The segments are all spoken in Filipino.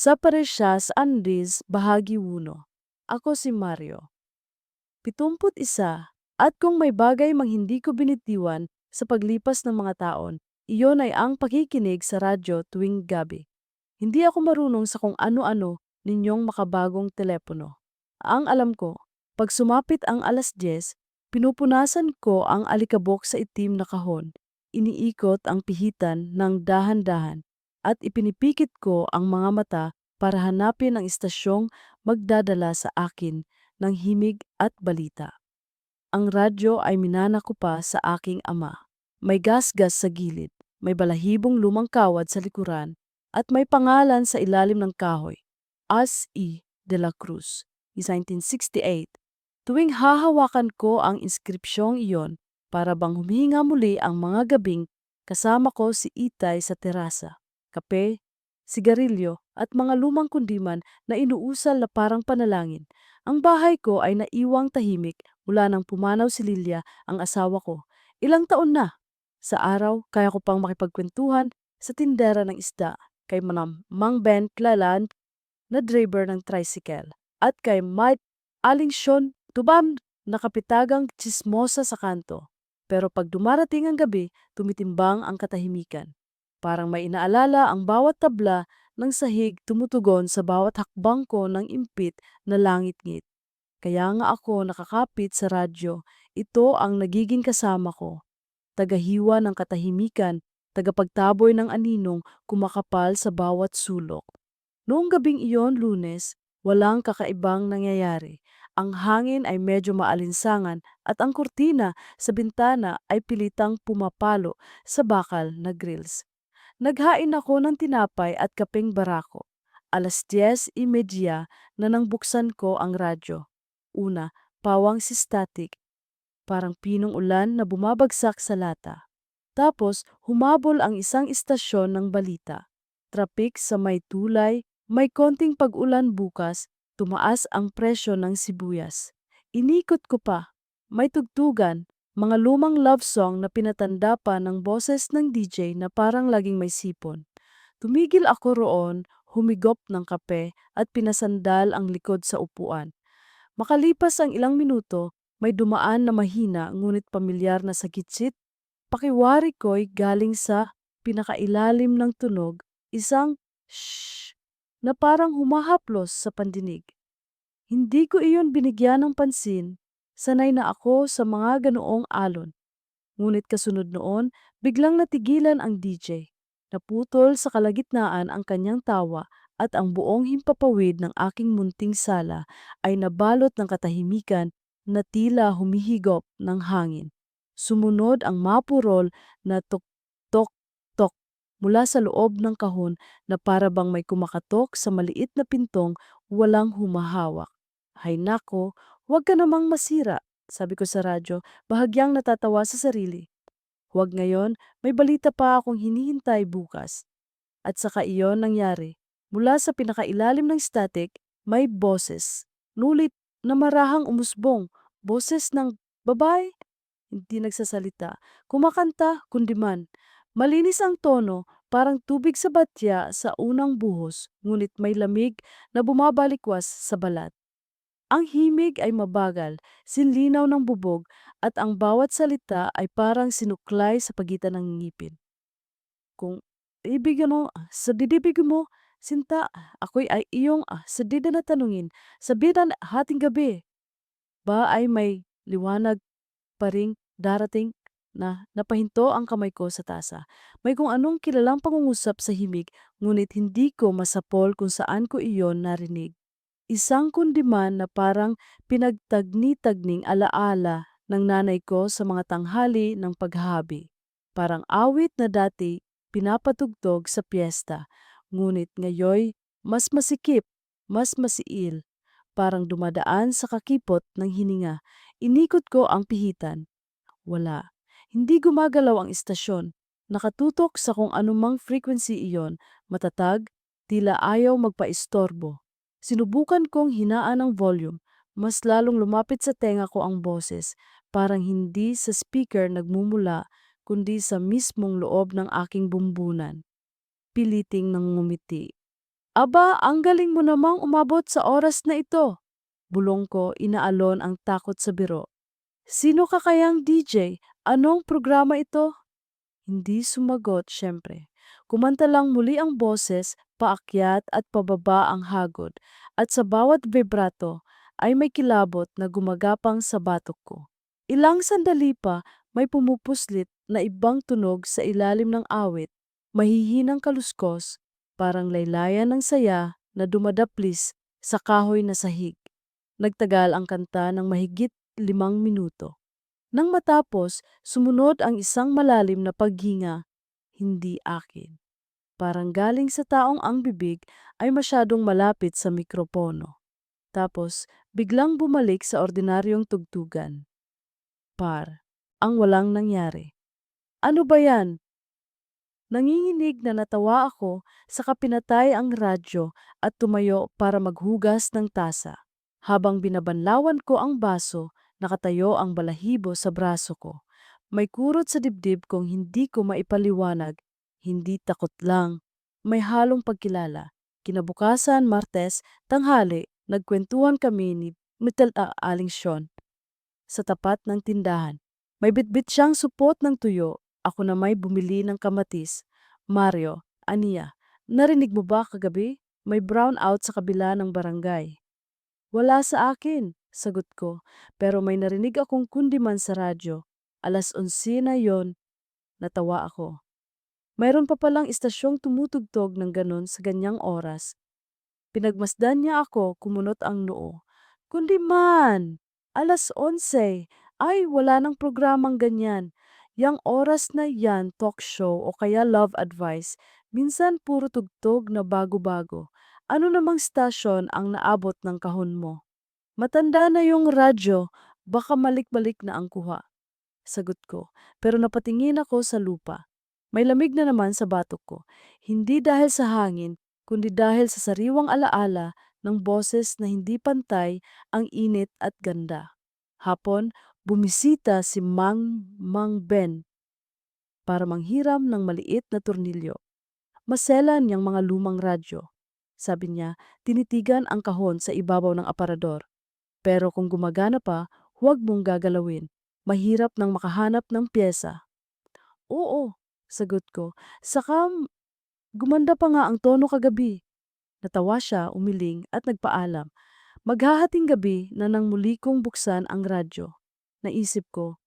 Sa Parehas Andres, Bahagi 1. Ako si Mario. 71. At kung may bagay mang hindi ko binitiwan sa paglipas ng mga taon, iyon ay ang pakikinig sa radyo tuwing gabi. Hindi ako marunong sa kung ano-ano ninyong makabagong telepono. Ang alam ko, pag sumapit ang 10:00, pinupunasan ko ang alikabok sa itim na kahon, iniikot ang pihitan ng dahan-dahan, at ipinipikit ko ang mga mata para hanapin ang istasyong magdadala sa akin ng himig at balita. Ang radyo ay minana ko pa sa aking ama. May gasgas sa gilid, may balahibong lumang kawad sa likuran, at may pangalan sa ilalim ng kahoy, As E. de la Cruz, 1968. Tuwing hahawakan ko ang inskripsyong iyon, para bang humihinga muli ang mga gabing kasama ko si Itay sa terasa, kape, sigarilyo at mga lumang kundiman na inuusal na parang panalangin. Ang bahay ko ay naiwang tahimik mula nang pumanaw si Lilia, ang asawa ko. Ilang taon na. Sa araw, kaya ko pang makipagkwentuhan sa tindera ng isda, kay Mang Ben Clalan na driver ng tricycle, at kay Mike Alingsyon Tubam na kapitagang tsismosa sa kanto. Pero pag dumarating ang gabi, tumitimbang ang katahimikan. Parang may inaalala ang bawat tabla ng sahig, tumutugon sa bawat hakbang ko ng impit na langit-ngit. Kaya nga ako nakakapit sa radyo. Ito ang nagiging kasama ko. Tagahiwa ng katahimikan, tagapagtaboy ng aninong kumakapal sa bawat sulok. Noong gabing iyon, Lunes, walang kakaibang nangyayari. Ang hangin ay medyo maalinsangan at ang kurtina sa bintana ay pilitang pumapalo sa bakal na grills. Naghain ako ng tinapay at kapeng barako. 10:30 na nang buksan ko ang radyo. Una, pawang si static, parang pinong ulan na bumabagsak sa lata. Tapos, humabol ang isang istasyon ng balita. Trapik sa may tulay, may konting pag-ulan bukas, tumaas ang presyo ng sibuyas. Inikot ko pa, may tugtugan, mga lumang love song na pinatanda pa ng boses ng DJ na parang laging may sipon. Tumigil ako roon, humigop ng kape at pinasandal ang likod sa upuan. Makalipas ang ilang minuto, may dumaan na mahina ngunit pamilyar na sagitsit. Pakiwari ko'y galing sa pinakailalim ng tunog, isang shh na parang humahaplos sa pandinig. Hindi ko iyon binigyan ng pansin, sanay na ako sa mga ganoong alon. Ngunit kasunod noon, biglang natigilan ang DJ. Naputol sa kalagitnaan ang kanyang tawa at ang buong himpapawid ng aking munting sala ay nabalot ng katahimikan na tila humihigop ng hangin. Sumunod ang mapurol na tok-tok-tok mula sa loob ng kahon na para bang may kumakatok sa maliit na pintong walang humahawak. Hay nako, huwag ka namang masira, sabi ko sa radyo, bahagyang natatawa sa sarili. Huwag ngayon, may balita pa akong hinihintay bukas. At saka iyon nangyari. Mula sa pinakailalim ng static, may boses. Nulit na marahang umusbong. Boses ng babae, hindi nagsasalita. Kumakanta, kundi man. Malinis ang tono, parang tubig sa batya sa unang buhos, ngunit may lamig na bumabalikwas sa balat. Ang himig ay mabagal, sinlinaw ng bubog, at ang bawat salita ay parang sinuklay sa pagitan ng ngipin. Kung ibigin mo, sa didibig mo, sinta, ako'y ay iyong sa dida na tanungin, sa bidan hating gabi, ba ay may liwanag pa ring darating na napahinto ang kamay ko sa tasa. May kung anong kilalang pangungusap sa himig, ngunit hindi ko masapol kung saan ko iyon narinig. Isang kundiman na parang pinagtagni-tagning alaala ng nanay ko sa mga tanghali ng paghahabi. Parang awit na dati pinapatugtog sa piyesta, ngunit ngayoy mas masikip, mas masiil, parang dumadaan sa kakipot ng hininga. Inikot ko ang pihitan. Wala. Hindi gumagalaw ang istasyon. Nakatutok sa kung anumang frequency iyon, matatag, tila ayaw magpaistorbo. Sinubukan kong hinaan ang volume, mas lalong lumapit sa tenga ko ang boses, parang hindi sa speaker nagmumula, kundi sa mismong loob ng aking bumbunan. Piliting nang ngumiti. Aba, ang galing mo namang umabot sa oras na ito. Bulong ko, inaalon ang takot sa biro. Sino ka kayang DJ? Anong programa ito? Hindi sumagot, syempre. Kumanta lang muli ang boses, paakyat at pababa ang hagod, at sa bawat vibrato ay may kilabot na gumagapang sa batok ko. Ilang sandali pa, may pumupuslit na ibang tunog sa ilalim ng awit, mahihinang kaluskos, parang laylayan ng saya na dumadaplis sa kahoy na sahig. Nagtagal ang kanta ng mahigit 5 minuto. Nang matapos, sumunod ang isang malalim na paghinga, hindi akin. Parang galing sa taong ang bibig ay masyadong malapit sa mikropono. Tapos, biglang bumalik sa ordinaryong tugtugan. Ang walang nangyari. Ano ba yan? Nanginginig na natawa ako saka pinatay ang radyo at tumayo para maghugas ng tasa. Habang binabanlawan ko ang baso, nakatayo ang balahibo sa braso ko. May kurot sa dibdib kong hindi ko maipaliwanag, hindi takot lang. May halong pagkilala. Kinabukasan, Martes, tanghali, nagkwentuhan kami ni Aling Sean sa tapat ng tindahan. May bitbit siyang supot ng tuyo. Ako na may bumili ng kamatis. Mario, Ania, narinig mo ba kagabi? May brown out sa kabila ng barangay. Wala sa akin, sagot ko. Pero may narinig akong kundiman sa radyo. 11:00 na yon, natawa ako. Mayroon pa palang istasyong tumutugtog ng ganon sa ganyang oras. Pinagmasdan niya ako, kumunot ang noo. Kundi man, 11:00. Ay, wala nang programang ganyan. Yang oras na yan, talk show o kaya love advice, minsan puro tugtog na bago-bago. Ano namang stasyon ang naabot ng kahon mo? Matanda na yung radyo, baka malik-balik na ang kuha. Sagot ko, pero napatingin ako sa lupa. May lamig na naman sa batok ko. Hindi dahil sa hangin, kundi dahil sa sariwang alaala ng boses na hindi pantay ang init at ganda. Hapon, bumisita si Mang Ben para manghiram ng maliit na tornilyo. Maselan niyang mga lumang radyo. Sabi niya, tinitigan ang kahon sa ibabaw ng aparador. Pero kung gumagana pa, huwag mong gagalawin. Mahirap nang makahanap ng pyesa. Oo, sagot ko. Saka gumanda pa nga ang tono kagabi. Natawa siya, umiling at nagpaalam. Maghahating gabi na nang muli kong buksan ang radyo. Naisip ko,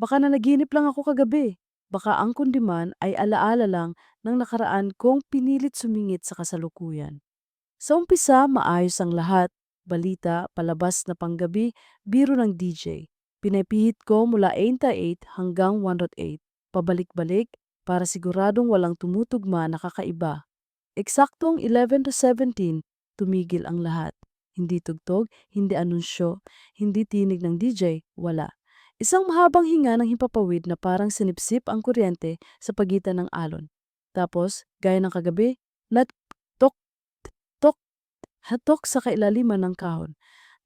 baka nanaginip lang ako kagabi. Baka ang kundiman ay alaala lang ng nakaraan kong pinilit sumingit sa kasalukuyan. Sa umpisa, maayos ang lahat. Balita, palabas na panggabi, biro ng DJ. Pinapihit ko mula 88 hanggang 108. Pabalik-balik para siguradong walang tumutugma na kakaiba. Eksaktong 11 to 17, tumigil ang lahat. Hindi tugtog, hindi anunsyo, hindi tinig ng DJ, wala. Isang mahabang hinga ng himpapawid na parang sinipsip ang kuryente sa pagitan ng alon. Tapos, gaya ng kagabi, tok, tok, hatok sa kailaliman ng kahon.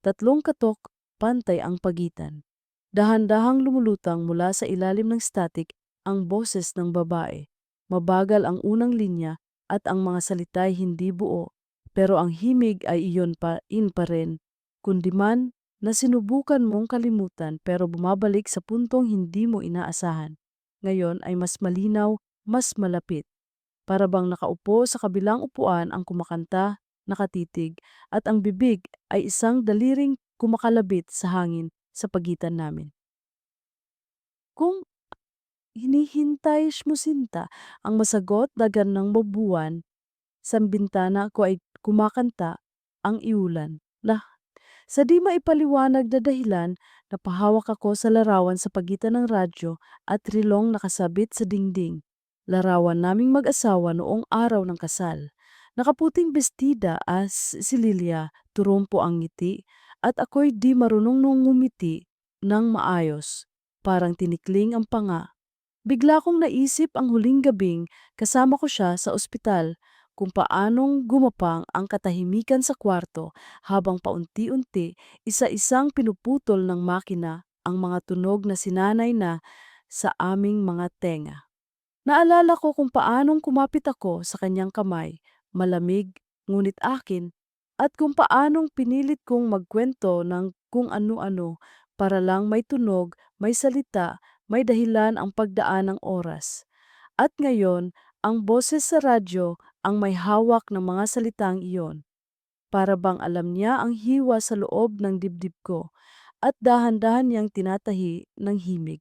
3 katok, pantay ang pagitan. Dahan-dahang lumulutang mula sa ilalim ng static ang boses ng babae. Mabagal ang unang linya at ang mga salita'y hindi buo, pero ang himig ay iyon pa rin. Kundi man na sinubukan mong kalimutan pero bumabalik sa puntong hindi mo inaasahan. Ngayon ay mas malinaw, mas malapit. Para bang nakaupo sa kabilang upuan ang kumakanta, nakatitig, at ang bibig ay isang daliring kumakalabit sa hangin sa pagitan namin. Kung hinihintay mo sinta, ang masagot dagan ng mabuwan, sa bintana ko ay kumakanta ang iulan. Sa di maipaliwanag na dahilan, napahawak ako sa larawan sa pagitan ng radyo at rilong nakasabit sa dingding. Larawan naming mag-asawa noong araw ng kasal. Nakaputing bestida as si Lilia, turumpo ang ngiti, at ako'y di marunong nung ngumiti ng maayos. Parang tinikling ang panga. Bigla kong naisip ang huling gabing kasama ko siya sa ospital, kung paanong gumapang ang katahimikan sa kwarto habang paunti-unti isa-isang pinuputol ng makina ang mga tunog na sinanay na sa aming mga tenga. Naalala ko kung paanong kumapit ako sa kanyang kamay, malamig, ngunit akin, at kung paanong pinilit kong magkwento ng kung ano-ano para lang may tunog, may salita, may dahilan ang pagdaan ng oras. At ngayon, ang boses sa radyo ang may hawak ng mga salitang iyon. Para bang alam niya ang hiwa sa loob ng dibdib ko at dahan-dahan niyang tinatahi ng himig.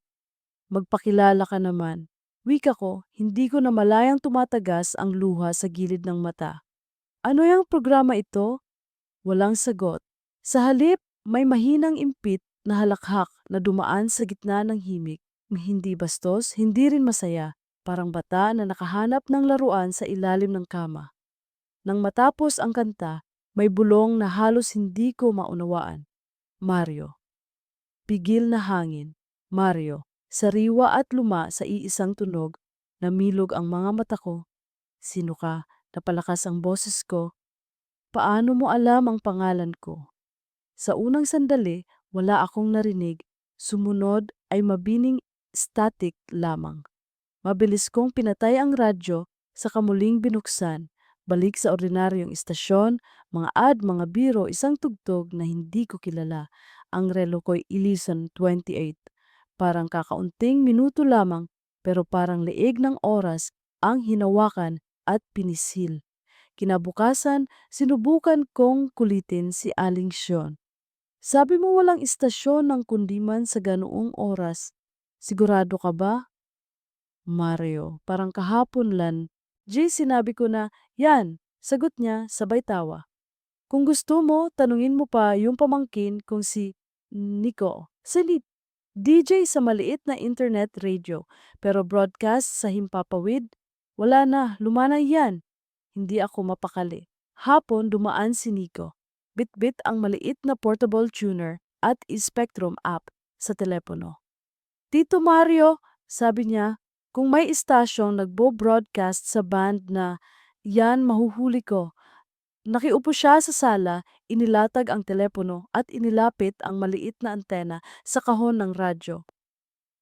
Magpakilala ka naman. Wika ko, hindi ko na malayang tumatagas ang luha sa gilid ng mata. Ano yung programa ito? Walang sagot. Sa halip, may mahinang impit na halakhak na dumaan sa gitna ng himig. Hindi bastos, hindi rin masaya. Parang bata na nakahanap ng laruan sa ilalim ng kama. Nang matapos ang kanta, may bulong na halos hindi ko maunawaan. Mario. Pigil na hangin. Mario. Sariwa at luma sa iisang tunog. Namilog ang mga mata ko. Sino ka? Napalakas ang boses ko. Paano mo alam ang pangalan ko? Sa unang sandali, wala akong narinig. Sumunod ay mabining static lamang. Mabilis kong pinatay ang radyo sa kamuling binuksan. Balik sa ordinaryong istasyon, mga ad, mga biro, isang tugtog na hindi ko kilala. Ang relo ko'y ilisan 28. Parang kakaunting minuto lamang pero parang leeg ng oras ang hinawakan at pinisil. Kinabukasan, sinubukan kong kulitin si Aling Sion. Sabi mo walang istasyon ng kundiman sa ganoong oras. Sigurado ka ba? Mario, parang kahapon lan. Sinabi ko na, yan, sagot niya, sabay tawa. Kung gusto mo, tanungin mo pa yung pamangkin kung si Nico. DJ sa maliit na internet radio, pero broadcast sa himpapawid. Wala na, lumanay yan. Hindi ako mapakali. Hapon dumaan si Nico. Bit-bit ang maliit na portable tuner at Spectrum app sa telepono. Tito Mario, sabi niya, kung may istasyong nagbo-broadcast sa band na yan mahuhuli ko. Nakiupo siya sa sala, inilatag ang telepono at inilapit ang maliit na antena sa kahon ng radyo.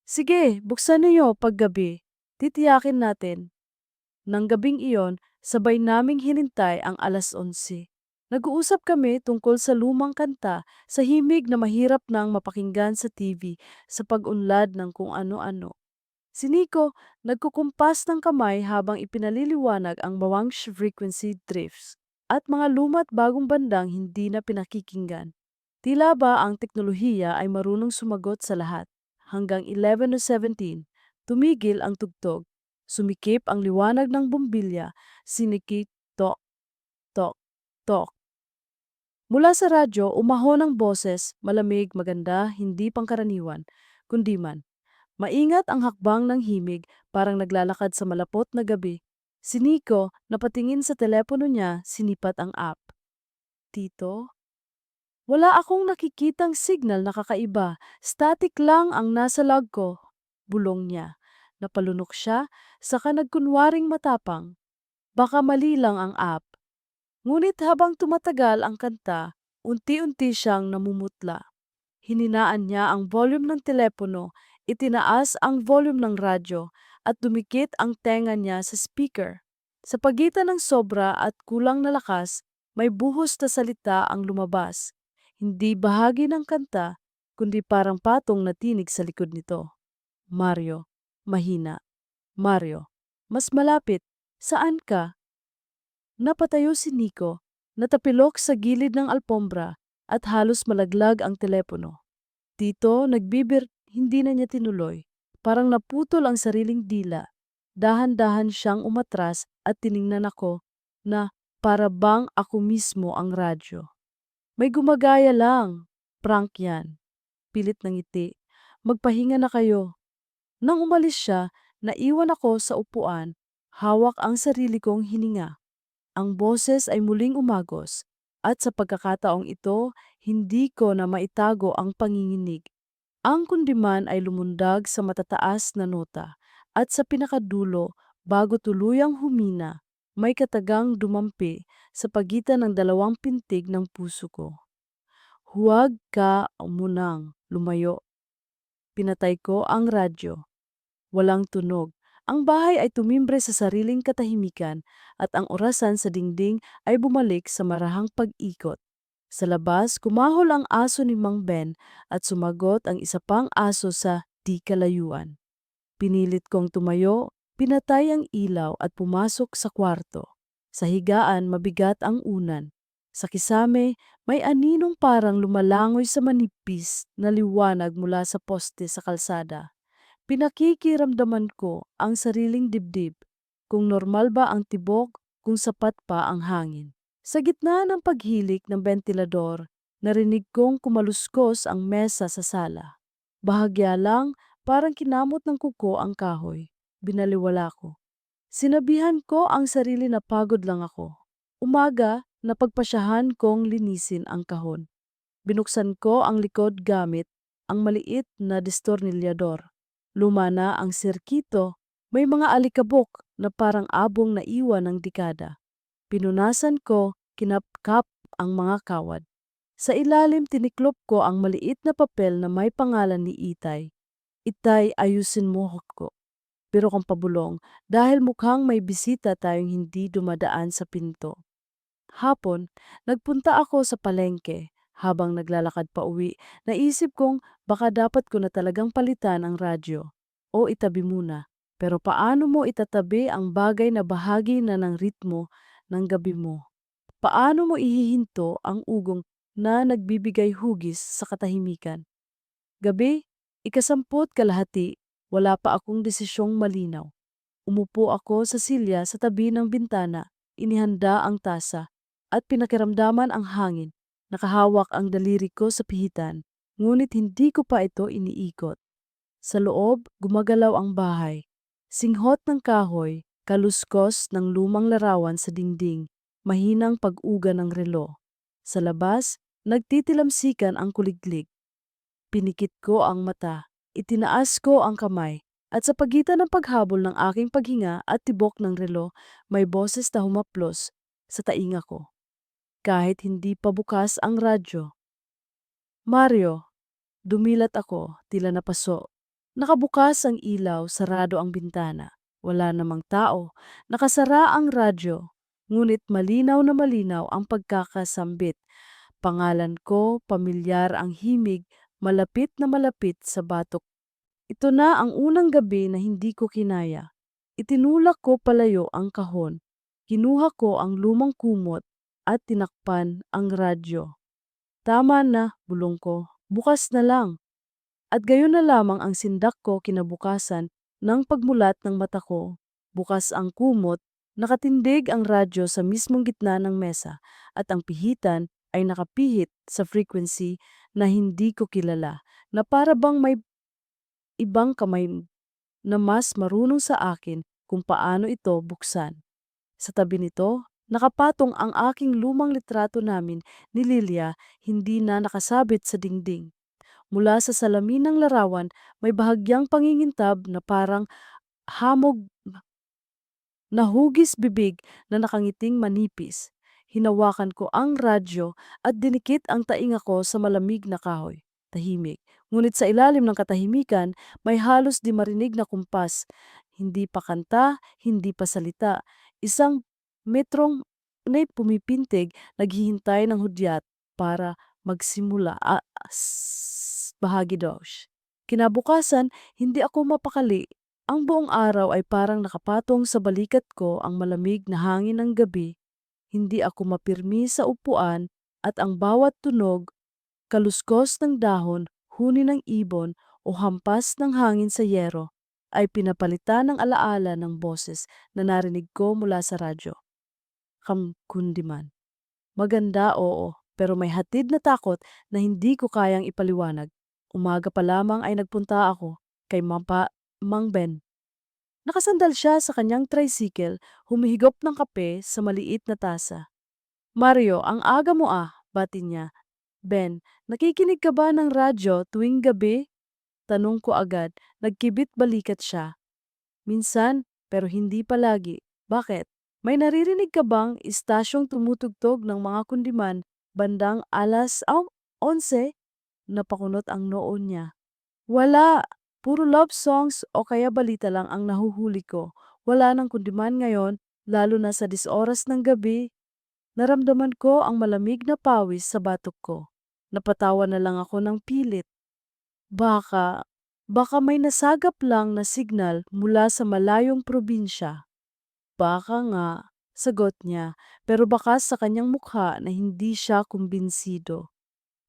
Sige, buksan niyo paggabi. Titiyakin natin. Nang gabing iyon, sabay naming hinintay ang 11:00. Nag-uusap kami tungkol sa lumang kanta sa himig na mahirap nang mapakinggan sa TV sa pag-unlad ng kung ano-ano. Si Nico, nagkukumpas ng kamay habang ipinaliliwanag ang bawang frequency drifts at mga lumat bagong bandang hindi na pinakikinggan. Tila ba ang teknolohiya ay marunong sumagot sa lahat. Hanggang 11:17, tumigil ang tugtog. Sumikip ang liwanag ng bumbilya, sinikik, tok, tok, tok. Mula sa radyo, umahon ang boses, malamig, maganda, hindi pangkaraniwan, kundi man. Maingat ang hakbang ng himig, parang naglalakad sa malapot na gabi. Si Nico, napatingin sa telepono niya, sinipat ang app. Tito? Wala akong nakikitang signal na kakaiba. Static lang ang nasa log ko. Bulong niya. Napalunok siya, saka nagkunwaring matapang. Baka mali lang ang app. Ngunit habang tumatagal ang kanta, unti-unti siyang namumutla. Hininaan niya ang volume ng telepono, itinaas ang volume ng radyo, at dumikit ang tenga niya sa speaker. Sa pagitan ng sobra at kulang na lakas, may buhos na salita ang lumabas. Hindi bahagi ng kanta, kundi parang patong na tinig sa likod nito. Mario, mahina. Mario, mas malapit. Saan ka? Napatayo si Nico, natapilok sa gilid ng alpombra at halos malaglag ang telepono. Tito, hindi na niya tinuloy. Parang naputol ang sariling dila. Dahan-dahan siyang umatras at tiningnan ako na para bang ako mismo ang radyo. May gumagaya lang. Prank yan. Pilit ng ngiti. Magpahinga na kayo. Nang umalis siya, naiwan ako sa upuan, hawak ang sarili kong hininga. Ang boses ay muling umagos, at sa pagkakataong ito, hindi ko na maitago ang panginginig. Ang kundiman ay lumundag sa matataas na nota, at sa pinakadulo, bago tuluyang humina, may katagang dumampi sa pagitan ng dalawang pintig ng puso ko. Huwag ka munang lumayo. Pinatay ko ang radyo. Walang tunog, Ang bahay ay tumimbre sa sariling katahimikan at ang orasan sa dingding ay bumalik sa marahang pag-ikot. Sa labas, kumahol ang aso ni Mang Ben at sumagot ang isa pang aso sa di kalayuan. Pinilit kong tumayo, pinatay ang ilaw at pumasok sa kwarto. Sa higaan, mabigat ang unan. Sa kisame, may aninong parang lumalangoy sa manipis na liwanag mula sa poste sa kalsada. Pinakikiramdaman ko ang sariling dibdib, kung normal ba ang tibok, kung sapat pa ang hangin. Sa gitna ng paghilik ng bentilador, narinig kong kumaluskos ang mesa sa sala. Bahagya lang, parang kinamot ng kuko ang kahoy. Binaliwala ko. Sinabihan ko ang sarili na pagod lang ako. Umaga, napagpasyahan kong linisin ang kahon. Binuksan ko ang likod gamit ang maliit na distornilyador. Luma na ang sirkito, may mga alikabok na parang abong na iwan ng dekada. Pinunasan ko, kinapkap ang mga kawad. Sa ilalim tiniklop ko ang maliit na papel na may pangalan ni Itay. Itay, ayusin mo ko. Pero kung pabulong, dahil mukhang may bisita tayong hindi dumadaan sa pinto. Hapon, nagpunta ako sa palengke. Habang naglalakad pa uwi, naisip kong baka dapat ko na talagang palitan ang radyo. O itabi muna. Pero paano mo itatabi ang bagay na bahagi na ng ritmo ng gabi mo? Paano mo ihihinto ang ugong na nagbibigay hugis sa katahimikan? Gabi, ikasamput kalahati, wala pa akong desisyong malinaw. Umupo ako sa silya sa tabi ng bintana, inihanda ang tasa, at pinakiramdaman ang hangin. Nakahawak ang daliri ko sa pihitan, ngunit hindi ko pa ito iniikot. Sa loob, gumagalaw ang bahay. Singhot ng kahoy, kaluskos ng lumang larawan sa dingding, mahinang pag-uga ng relo. Sa labas, nagtitilamsikan ang kuliglig. Pinikit ko ang mata, itinaas ko ang kamay, at sa pagitan ng paghabol ng aking paghinga at tibok ng relo, may boses na humaplos sa tainga ko. Kahit hindi pa bukas ang radyo. Mario, dumilat ako, tila napaso. Nakabukas ang ilaw, sarado ang bintana. Wala namang tao, nakasara ang radyo. Ngunit malinaw na malinaw ang pagkakasambit. Pangalan ko, pamilyar ang himig, malapit na malapit sa batok. Ito na ang unang gabi na hindi ko kinaya. Itinulak ko palayo ang kahon. Kinuha ko ang lumang kumot at tinakpan ang radyo. Tama na, bulong ko. Bukas na lang. At gayon na lamang ang sindak ko kinabukasan ng pagmulat ng mata ko. Bukas ang kumot, nakatindig ang radyo sa mismong gitna ng mesa at ang pihitan ay nakapihit sa frequency na hindi ko kilala, na para bang may ibang kamay na mas marunong sa akin kung paano ito buksan. Sa tabi nito, nakapatong ang aking lumang litrato namin ni Lilia, hindi na nakasabit sa dingding. Mula sa salamin ng larawan, may bahagyang pangingintab na parang hamog na hugis bibig na nakangiting manipis. Hinawakan ko ang radyo at dinikit ang tainga ko sa malamig na kahoy. Tahimik. Ngunit sa ilalim ng katahimikan, may halos di marinig na kumpas. Hindi pa kanta, hindi pa salita. Isang metrong na pumipintig, naghihintay ng hudyat para magsimula. Bahagi daw. Kinabukasan, hindi ako mapakali. Ang buong araw ay parang nakapatong sa balikat ko ang malamig na hangin ng gabi. Hindi ako mapirmi sa upuan at ang bawat tunog, kaluskos ng dahon, huni ng ibon o hampas ng hangin sa yero ay pinapalitan ng alaala ng boses na narinig ko mula sa radyo. Kamkundiman. Maganda, oo, pero may hatid na takot na hindi ko kayang ipaliwanag. Umaga pa lamang ay nagpunta ako kay Mang Ben. Nakasandal siya sa kanyang tricycle, humihigop ng kape sa maliit na tasa. Mario, ang aga mo bati niya. Ben, nakikinig ka ba ng radyo tuwing gabi? Tanong ko agad, nagkibit balikat siya. Minsan, pero hindi palagi. Bakit? May naririnig ka bang istasyong tumutugtog ng mga kundiman bandang alas 11? Napakunot ang noo niya. Wala. Puro love songs o kaya balita lang ang nahuhuli ko. Wala nang kundiman ngayon, lalo na sa 10 oras ng gabi. Naramdaman ko ang malamig na pawis sa batok ko. Napatawa na lang ako ng pilit. Baka, baka may nasagap lang na signal mula sa malayong probinsya. Baka nga, sagot niya, pero bakas sa kanyang mukha na hindi siya kumbinsido.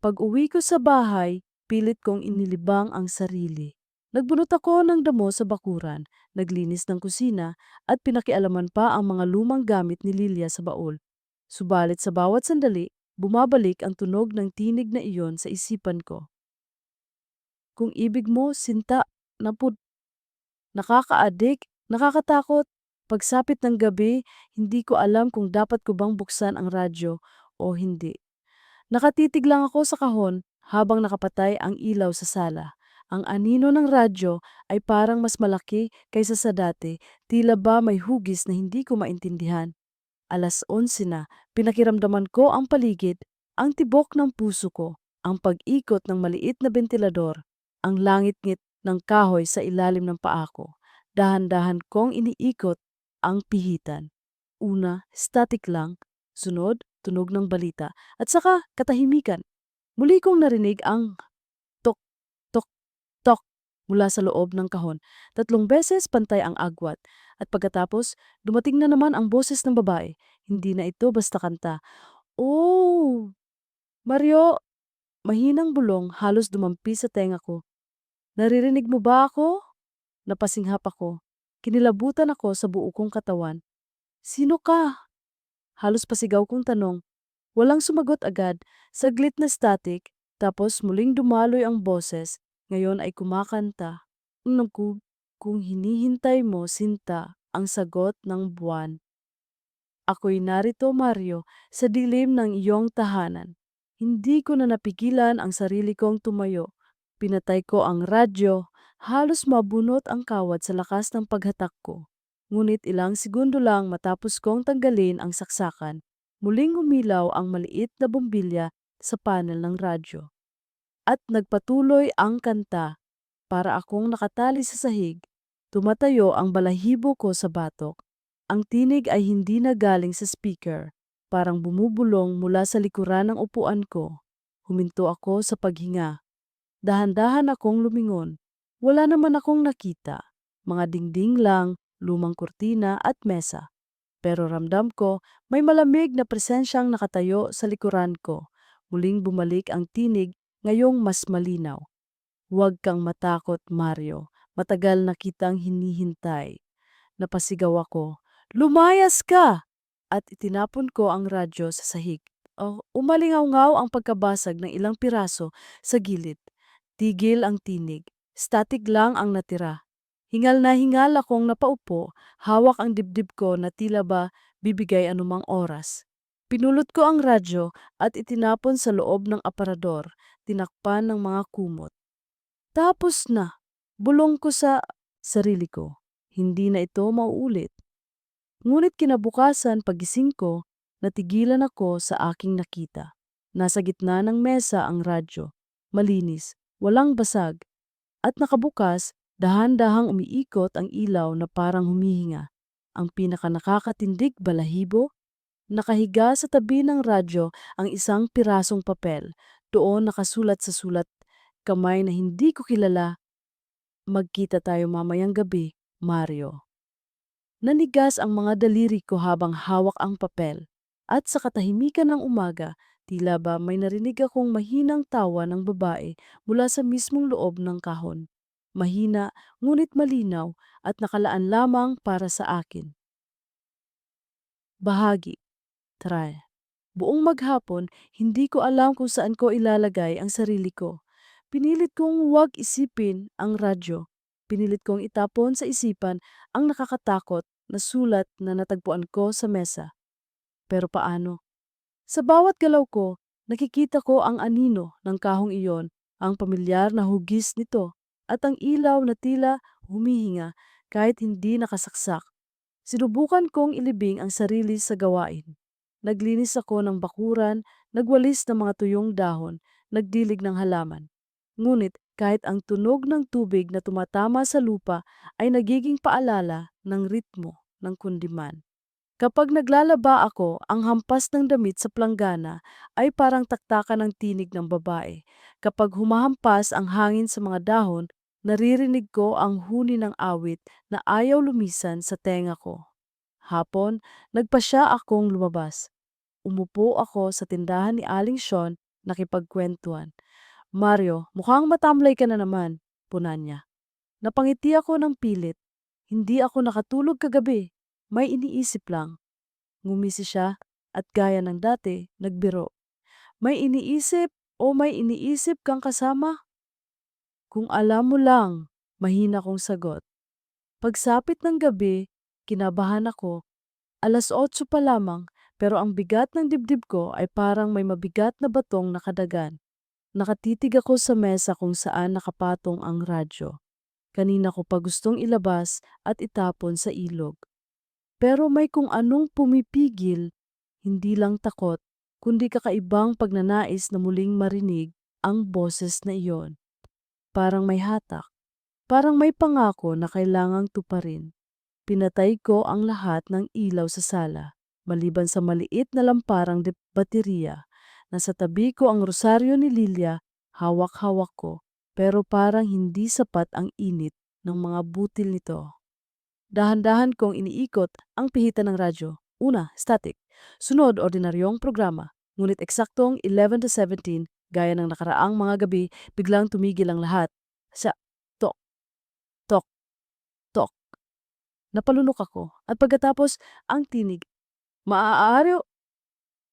Pag-uwi ko sa bahay, pilit kong inilibang ang sarili. Nagbunot ako ng damo sa bakuran, naglinis ng kusina, at pinakialaman pa ang mga lumang gamit ni Lilia sa baul. Subalit sa bawat sandali, bumabalik ang tunog ng tinig na iyon sa isipan ko. Kung ibig mo, sinta, napud, nakakaadik, nakakatakot. Pagsapit ng gabi, hindi ko alam kung dapat ko bang buksan ang radyo o hindi. Nakatitig lang ako sa kahon habang nakapatay ang ilaw sa sala. Ang anino ng radyo ay parang mas malaki kaysa sa dati, tila ba may hugis na hindi ko maintindihan. 11 na, pinakiramdaman ko ang paligid, ang tibok ng puso ko, ang pag-ikot ng maliit na bentilador, ang langit-ngit ng kahoy sa ilalim ng paa ko. Dahan-dahan kong iniikot ang pihitan. Una, static lang. Sunod, tunog ng balita. At saka, katahimikan. Muli kong narinig ang tok, tok, tok mula sa loob ng kahon. 3 beses pantay ang agwat. At pagkatapos, dumating na naman ang boses ng babae. Hindi na ito basta kanta. Oh, Mario, mahinang bulong halos dumampi sa tenga ko. Naririnig mo ba ako? Napasinghap ako. Kinilabutan ako sa buo kong katawan. Sino ka? Halos pasigaw kong tanong. Walang sumagot agad, saglit na static, tapos muling dumaloy ang boses, ngayon ay kumakanta. Kung hinihintay mo, Sinta, ang sagot ng buwan. Ako'y narito, Mario, sa dilim ng iyong tahanan. Hindi ko na napigilan ang sarili kong tumayo. Pinatay ko ang radyo, halos mabunot ang kawad sa lakas ng paghatak ko. Ngunit ilang segundo lang matapos kong tanggalin ang saksakan, muling umilaw ang maliit na bombilya sa panel ng radyo. At nagpatuloy ang kanta, para akong nakatali sa sahig. Tumatayo ang balahibo ko sa batok. Ang tinig ay hindi na galing sa speaker, parang bumubulong mula sa likuran ng upuan ko. Huminto ako sa paghinga. Dahan-dahan akong lumingon. Wala naman akong nakita. Mga dingding lang, lumang kurtina at mesa. Pero ramdam ko may malamig na presensyang nakatayo sa likuran ko. Muling bumalik ang tinig, ngayong mas malinaw. Huwag kang matakot, Mario. Matagal na kitang hinihintay. Napasigaw ako. Lumayas ka! At itinapon ko ang radyo sa sahig. Oh, umalingaw-ngaw ang pagkabasag ng ilang piraso sa gilid. Tigil ang tinig. Static lang ang natira. Hingal na hingal akong napaupo, hawak ang dibdib ko na tila ba bibigay anumang oras. Pinulot ko ang radyo at itinapon sa loob ng aparador, tinakpan ng mga kumot. Tapos na, bulong ko sa sarili ko. Hindi na ito mauulit. Ngunit kinabukasan pagising ko, natigilan ako sa aking nakita. Nasa gitna ng mesa ang radyo, malinis, walang basag, at nakabukas, dahan-dahang umiikot ang ilaw na parang humihinga. Ang pinakanakakatindig balahibo, nakahiga sa tabi ng radyo ang isang pirasong papel. Doon nakasulat sa sulat, kamay na hindi ko kilala, magkita tayo mamayang gabi, Mario. Nanigas ang mga daliri ko habang hawak ang papel. At sa katahimikan ng umaga, tila ba may narinig akong mahinang tawa ng babae mula sa mismong loob ng kahon. Mahina, ngunit malinaw at nakalaan lamang para sa akin. Bahagi. Try. Buong maghapon, hindi ko alam kung saan ko ilalagay ang sarili ko. Pinilit kong huwag isipin ang radyo. Pinilit kong itapon sa isipan ang nakakatakot na sulat na natagpuan ko sa mesa. Pero paano? Sa bawat galaw ko, nakikita ko ang anino ng kahong iyon, ang pamilyar na hugis nito, at ang ilaw na tila humihinga kahit hindi nakasaksak. Sinubukan kong ilibing ang sarili sa gawain. Naglinis ako ng bakuran, nagwalis ng mga tuyong dahon, nagdilig ng halaman. Ngunit Kahit ang tunog ng tubig na tumatama sa lupa ay nagiging paalala ng ritmo ng kundiman. Kapag naglalaba ako, ang hampas ng damit sa planggana ay parang taktakan ng tinig ng babae. Kapag humahampas ang hangin sa mga dahon, naririnig ko ang huni ng awit na ayaw lumisan sa tenga ko. Hapon, nagpasya akong lumabas. Umupo ako sa tindahan ni Aling Sean, nakipagkwentuhan. Mario, mukhang matamlay ka na naman, puna niya. Napangiti ako ng pilit. Hindi ako nakatulog kagabi. May iniisip lang. Ngumisi siya at gaya ng dati, nagbiro. May iniisip o may iniisip kang kasama? Kung alam mo lang, mahina kong sagot. Pagsapit ng gabi, kinabahan ako. 8:00 pa lamang, pero ang bigat ng dibdib ko ay parang may mabigat na batong nakadagan. Nakatitig ako sa mesa kung saan nakapatong ang radyo. Kanina ko pa gustong ilabas at itapon sa ilog. Pero may kung anong pumipigil, hindi lang takot, kundi kakaibang pagnanais na muling marinig ang boses na iyon. Parang may hatak, parang may pangako na kailangang tuparin. Pinatay ko ang lahat ng ilaw sa sala, maliban sa maliit na lamparang baterya. Nasa tabi ko ang rosaryo ni Lilia, hawak-hawak ko, pero parang hindi sapat ang init ng mga butil nito. Dahan-dahan kong iniikot ang pihitan ng radyo. Una, static. Sunod, ordinaryong programa. Ngunit eksaktong 11 to 17, gaya ng nakaraang mga gabi, biglang tumigil ang lahat. Sa tok, tok, tok. Napalunok ako at pagkatapos ang tinig. Maaari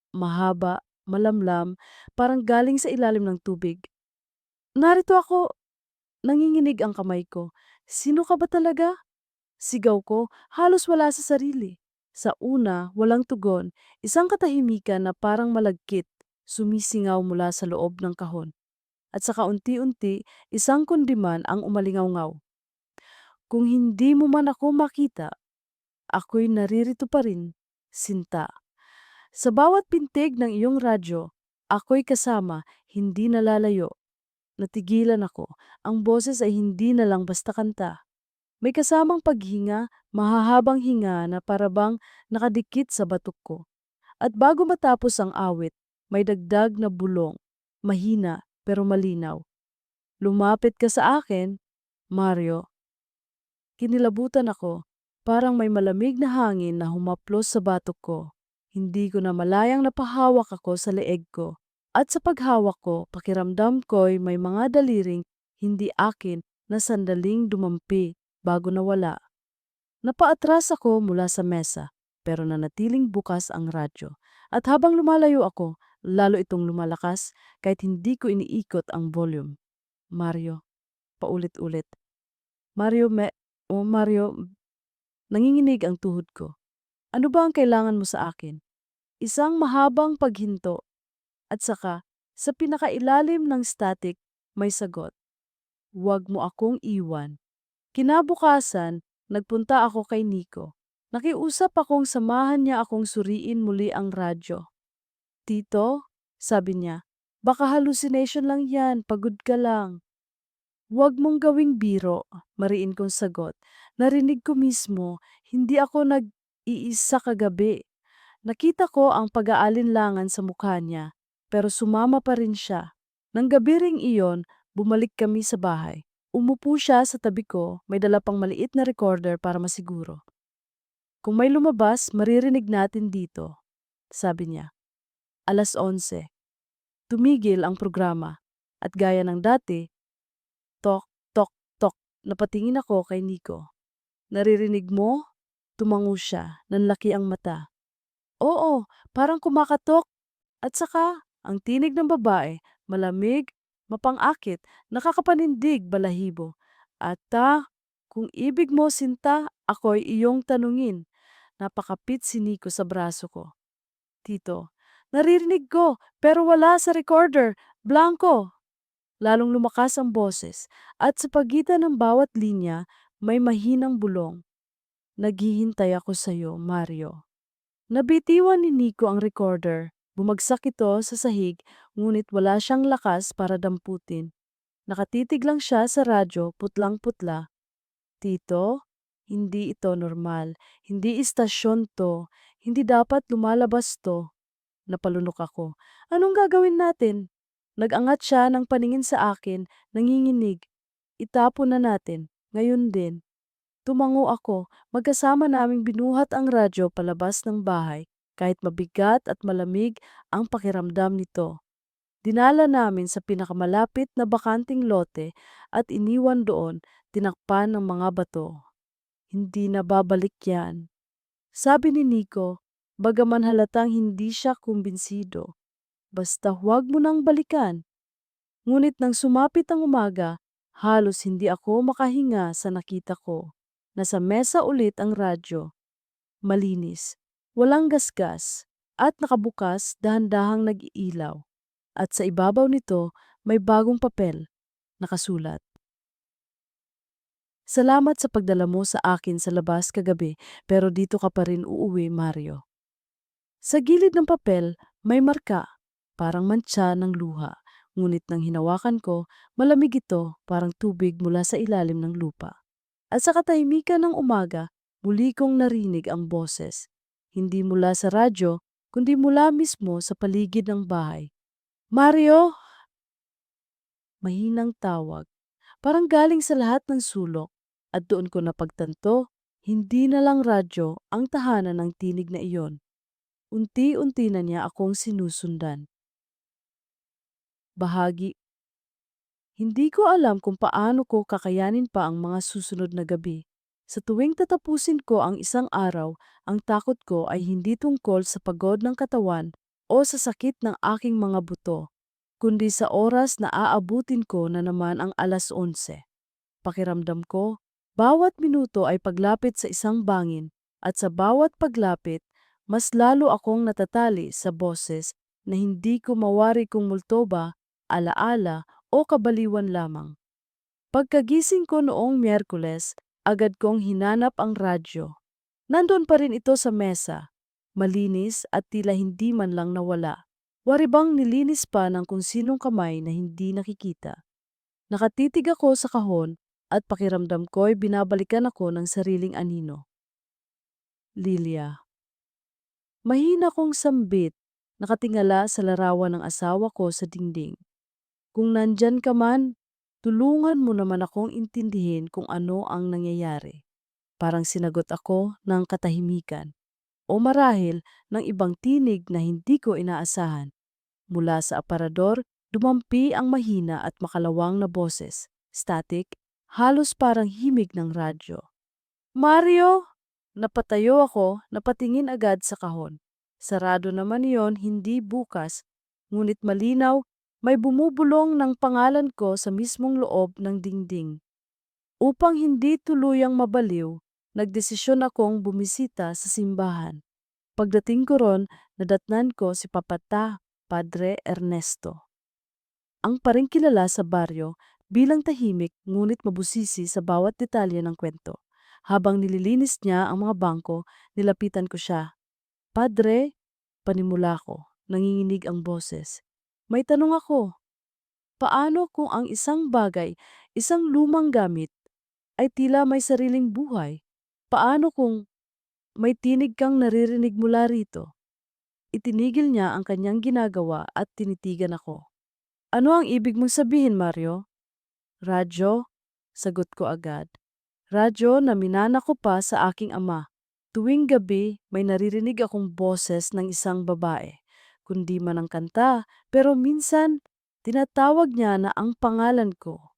mahaba, malamlam, parang galing sa ilalim ng tubig. Narito ako, nanginginig ang kamay ko. Sino ka ba talaga? Sigaw ko, halos wala sa sarili. Sa una, walang tugon, isang katahimikan na parang malagkit, sumisingaw mula sa loob ng kahon. At sa kaunti-unti, isang kundiman ang umalingaw-ngaw. Kung hindi mo man ako makita, ako'y naririto pa rin, Sinta. Sa bawat pintig ng iyong radyo, ako'y kasama, hindi nalalayo. Natigilan ako, ang boses ay hindi na lang basta kanta. May kasamang paghinga, mahahabang hinga na parabang nakadikit sa batok ko. At bago matapos ang awit, may dagdag na bulong, mahina pero malinaw. Lumapit ka sa akin, Mario. Kinilabutan ako, parang may malamig na hangin na humaplos sa batok ko. Hindi ko na malayang napahawak ako sa leeg ko. At sa paghawak ko, pakiramdam ko'y may mga daliring hindi akin na sandaling dumampi bago nawala. Napaatras ako mula sa mesa, pero nanatiling bukas ang radyo. At habang lumalayo ako, lalo itong lumalakas kahit hindi ko iniikot ang volume. Mario, paulit-ulit. Mario, Mario, nanginginig ang tuhod ko. Ano ba ang kailangan mo sa akin? Isang mahabang paghinto at saka sa pinakailalim ng static may sagot. Huwag mo akong iwan. Kinabukasan, nagpunta ako kay Nico. Nakiusap akong samahan niya akong suriin muli ang radyo. Tito, sabi niya, baka hallucination lang yan, pagod ka lang. Huwag mong gawing biro, mariin kong sagot. Narinig ko mismo, hindi ako nag-iisa kagabi. Nakita ko ang pag-aalinlangan sa mukha niya, pero sumama pa rin siya. Nang gabi ring iyon, bumalik kami sa bahay. Umupo siya sa tabi ko, may dala pang maliit na recorder para masiguro. Kung may lumabas, maririnig natin dito, sabi niya. 11:00. Tumigil ang programa. At gaya ng dati, tok, tok, tok, napatingin ako kay Nico. Naririnig mo? Tumango siya, nanlaki ang mata. Oo, parang kumakatok. At saka, ang tinig ng babae, malamig, mapangakit, nakakapanindig balahibo. At kung ibig mo Sinta, ako'y iyong tanungin. Napakapit si Nico sa braso ko. Tito, naririnig ko, pero wala sa recorder. Blanco. Lalong lumakas ang boses, at sa pagitan ng bawat linya, may mahinang bulong. Naghihintay ako sa iyo, Mario. Nabitiwan ni Nico ang recorder. Bumagsak ito sa sahig, ngunit wala siyang lakas para damputin. Nakatitig lang siya sa radyo, putlang-putla. Tito, hindi ito normal. Hindi istasyon to. Hindi dapat lumalabas to. Napalunok ako. Anong gagawin natin? Nag-angat siya ng paningin sa akin, nanginginig. Itapon na natin. Ngayon din. Tumango ako. Magkasama naming binuhat ang radyo palabas ng bahay. Kahit mabigat at malamig ang pakiramdam nito. Dinala namin sa pinakamalapit na bakanting lote at iniwan doon, tinakpan ng mga bato. Hindi na babalik yan. Sabi ni Nico, bagaman halatang hindi siya kumbinsido. Basta huwag mo nang balikan. Ngunit nang sumapit ang umaga, halos hindi ako makahinga sa nakita ko. Nasa mesa ulit ang radyo. Malinis, walang gasgas, at nakabukas dahan-dahang nag-iilaw. At sa ibabaw nito may bagong papel, nakasulat. Salamat sa pagdala mo sa akin sa labas kagabi pero dito ka pa rin uuwi, Mario. Sa gilid ng papel may marka, parang mantsa ng luha. Ngunit nang hinawakan ko, malamig ito parang tubig mula sa ilalim ng lupa. At sa katahimikan ng umaga, muli kong narinig ang boses. Hindi mula sa radyo, kundi mula mismo sa paligid ng bahay. Mario! Mahinang tawag. Parang galing sa lahat ng sulok. At doon ko napagtanto, hindi na lang radyo ang tahanan ng tinig na iyon. Unti-unti na niya akong sinusundan. Bahagi. Hindi ko alam kung paano ko kakayanin pa ang mga susunod na gabi. Sa tuwing tatapusin ko ang isang araw, ang takot ko ay hindi tungkol sa pagod ng katawan o sa sakit ng aking mga buto, kundi sa oras na aabutin ko na naman ang 11:00. Pakiramdam ko, bawat minuto ay paglapit sa isang bangin at sa bawat paglapit, mas lalo akong natatali sa boses na hindi ko mawari kung multo ba, alaala o kabaliwan lamang. Pagkagising ko noong Miyerkules, agad kong hinanap ang radyo. Nandun pa rin ito sa mesa, malinis at tila hindi man lang nawala. Wari bang nilinis pa ng kung sinong kamay na hindi nakikita. Nakatitig ako sa kahon at pakiramdam ko'y binabalikan ako ng sariling anino. Lilia. Mahina kong sambit, nakatingala sa larawan ng asawa ko sa dingding. Kung nandyan ka man, tulungan mo naman akong intindihin kung ano ang nangyayari. Parang sinagot ako ng katahimikan o marahil ng ibang tinig na hindi ko inaasahan. Mula sa aparador, dumampi ang mahina at makalawang na boses. Static, halos parang himig ng radyo. Mario! Napatayo ako, napatingin agad sa kahon. Sarado naman iyon, hindi bukas, ngunit malinaw, may bumubulong ng pangalan ko sa mismong loob ng dingding. Upang hindi tuluyang mabaliw, nagdesisyon akong bumisita sa simbahan. Pagdating ko ron, nadatnan ko si Papata, Padre Ernesto. Ang paring kilala sa baryo bilang tahimik ngunit mabusisi sa bawat detalye ng kwento. Habang nililinis niya ang mga bangko, nilapitan ko siya. Padre, panimula ko, nanginginig ang boses. May tanong ako, paano kung ang isang bagay, isang lumang gamit, ay tila may sariling buhay? Paano kung may tinig kang naririnig mula rito? Itinigil niya ang kanyang ginagawa at tinitigan ako. Ano ang ibig mong sabihin, Mario? Radyo, sagot ko agad. Radyo na minana ko pa sa aking ama. Tuwing gabi, may naririnig akong boses ng isang babae. Kundi man ang kanta, pero minsan, tinatawag niya na ang pangalan ko.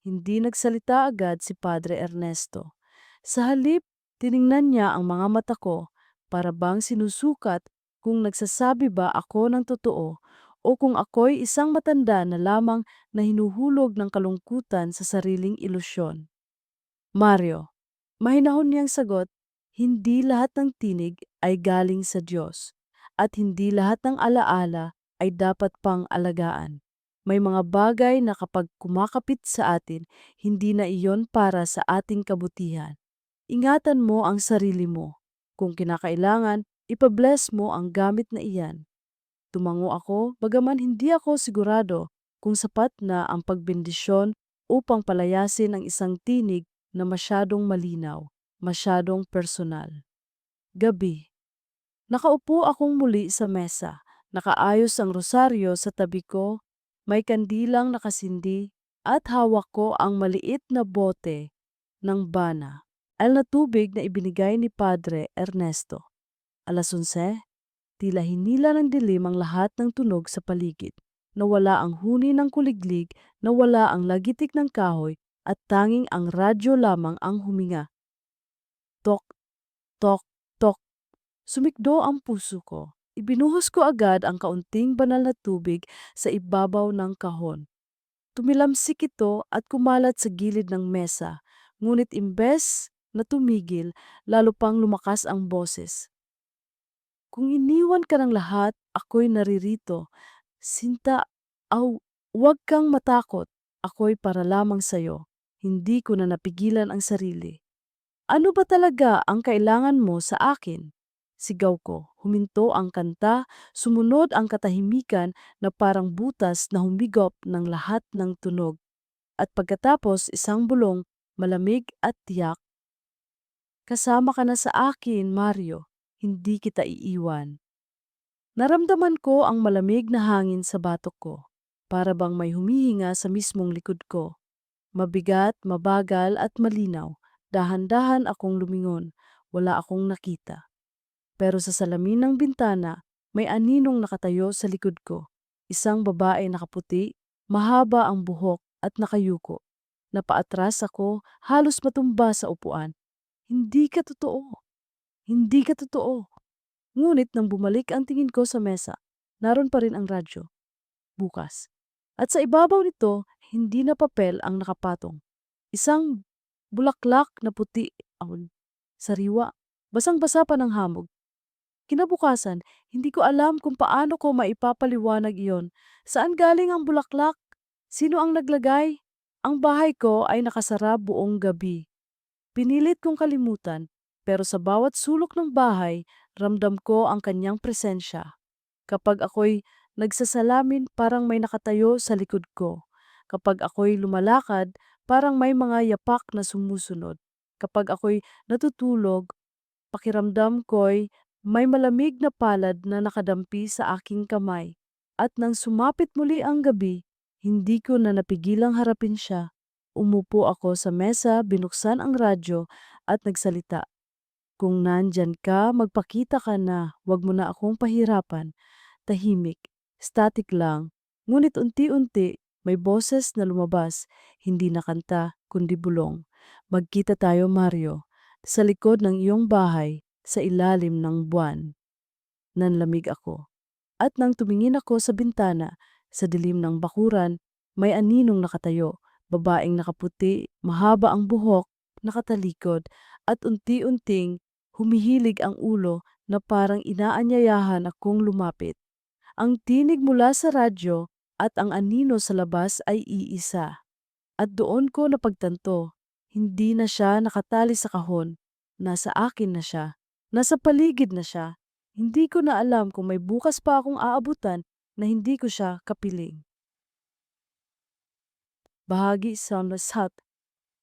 Hindi nagsalita agad si Padre Ernesto. Sa halip, tiningnan niya ang mga mata ko para bang sinusukat kung nagsasabi ba ako ng totoo o kung ako'y isang matanda na lamang na hinuhulog ng kalungkutan sa sariling ilusyon. Mario, mahinahon niyang sagot, hindi lahat ng tinig ay galing sa Diyos at hindi lahat ng alaala ay dapat pang alagaan. May mga bagay na kapag kumakapit sa atin, hindi na iyon para sa ating kabutihan. Ingatan mo ang sarili mo. Kung kinakailangan, ipabless mo ang gamit na iyan. Tumango ako, bagaman hindi ako sigurado kung sapat na ang pagbendisyon upang palayasin ang isang tinig na masyadong malinaw, masyadong personal. Gabi. Nakaupo akong muli sa mesa. Nakaayos ang rosaryo sa tabi ko, may kandilang nakasindi, at hawak ko ang maliit na bote ng bana, al na tubig na ibinigay ni Padre Ernesto. Alas 11, tila hinila ng dilim ang lahat ng tunog sa paligid. Nawala ang huni ng kuliglig, nawala ang lagitik ng kahoy, at tanging ang radyo lamang ang huminga. Tok, tok, tok. Sumikdo ang puso ko. Ibinuhos ko agad ang kaunting banal na tubig sa ibabaw ng kahon. Tumilamsik ito at kumalat sa gilid ng mesa, ngunit imbes na tumigil, lalo pang lumakas ang boses. Kung iniwan ka ng lahat, ako'y naririto. Sinta, huwag kang matakot. Ako'y para lamang sa'yo. Hindi ko na napigilan ang sarili. Ano ba talaga ang kailangan mo sa akin? Sigaw ko, huminto ang kanta, sumunod ang katahimikan na parang butas na humigop ng lahat ng tunog. At pagkatapos isang bulong, malamig at tiyak, kasama ka na sa akin, Mario, hindi kita iiwan. Naramdaman ko ang malamig na hangin sa batok ko, para bang may humihinga sa mismong likod ko. Mabigat, mabagal at malinaw, dahan-dahan akong lumingon, wala akong nakita. Pero sa salamin ng bintana, may aninong nakatayo sa likod ko. Isang babae nakaputi, mahaba ang buhok at nakayuko. Napaatras ako, halos matumba sa upuan. Hindi ka totoo. Hindi ka totoo. Ngunit nang bumalik ang tingin ko sa mesa, naroon pa rin ang radyo. Bukas. At sa ibabaw nito, hindi na papel ang nakapatong. Isang bulaklak na puti, sariwa, basang-basa pa ng hamog. Kinabukasan, hindi ko alam kung paano ko maipapaliwanag iyon. Saan galing ang bulaklak? Sino ang naglagay? Ang bahay ko ay nakasara buong gabi. Pinilit kong kalimutan, pero sa bawat sulok ng bahay, ramdam ko ang kanyang presensya. Kapag ako'y nagsasalamin, parang may nakatayo sa likod ko. Kapag ako'y lumalakad, parang may mga yapak na sumusunod. Kapag ako'y natutulog, pakiramdam ko'y may malamig na palad na nakadampi sa aking kamay. At nang sumapit muli ang gabi, hindi ko na napigilang harapin siya. Umupo ako sa mesa, binuksan ang radyo at nagsalita. Kung nandyan ka, magpakita ka na, wag mo na akong pahirapan. Tahimik, static lang. Ngunit unti-unti, may boses na lumabas, hindi na kanta, kundi bulong. Magkita tayo, Mario, sa likod ng iyong bahay, sa ilalim ng buwan. Nanlamig ako. At nang tumingin ako sa bintana, sa dilim ng bakuran, may aninong nakatayo, babaeng nakaputi, mahaba ang buhok, nakatalikod, at unti-unting humihilig ang ulo na parang inaanyayahan akong lumapit. Ang tinig mula sa radyo at ang anino sa labas ay iisa. At doon ko napagtanto, hindi na siya nakatali sa kahon, nasa akin na siya, nasa paligid na siya. Hindi ko na alam kung may bukas pa akong aabutan na hindi ko siya kapiling. Bahagi sa lasat.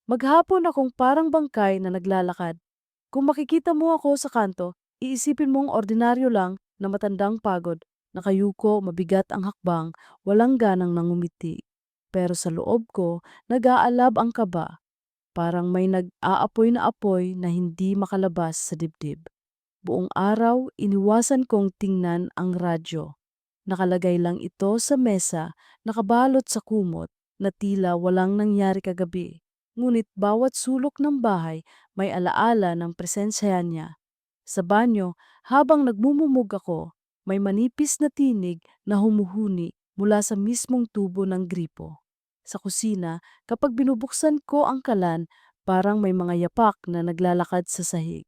Maghapon akong parang bangkay na naglalakad. Kung makikita mo ako sa kanto, iisipin mong ordinaryo lang na matandang pagod, nakayuko, mabigat ang hakbang, walang ganang nangumiti. Pero sa loob ko, nag-aalab ang kaba, parang may nag-aapoy na apoy na hindi makalabas sa dibdib. Buong araw, iniwasan kong tingnan ang radyo. Nakalagay lang ito sa mesa, nakabalot sa kumot, na tila walang nangyari kagabi. Ngunit bawat sulok ng bahay may alaala ng presensya niya. Sa banyo, habang nagmumumog ako, may manipis na tinig na humuhuni mula sa mismong tubo ng gripo. Sa kusina, kapag binubuksan ko ang kalan, parang may mga yapak na naglalakad sa sahig.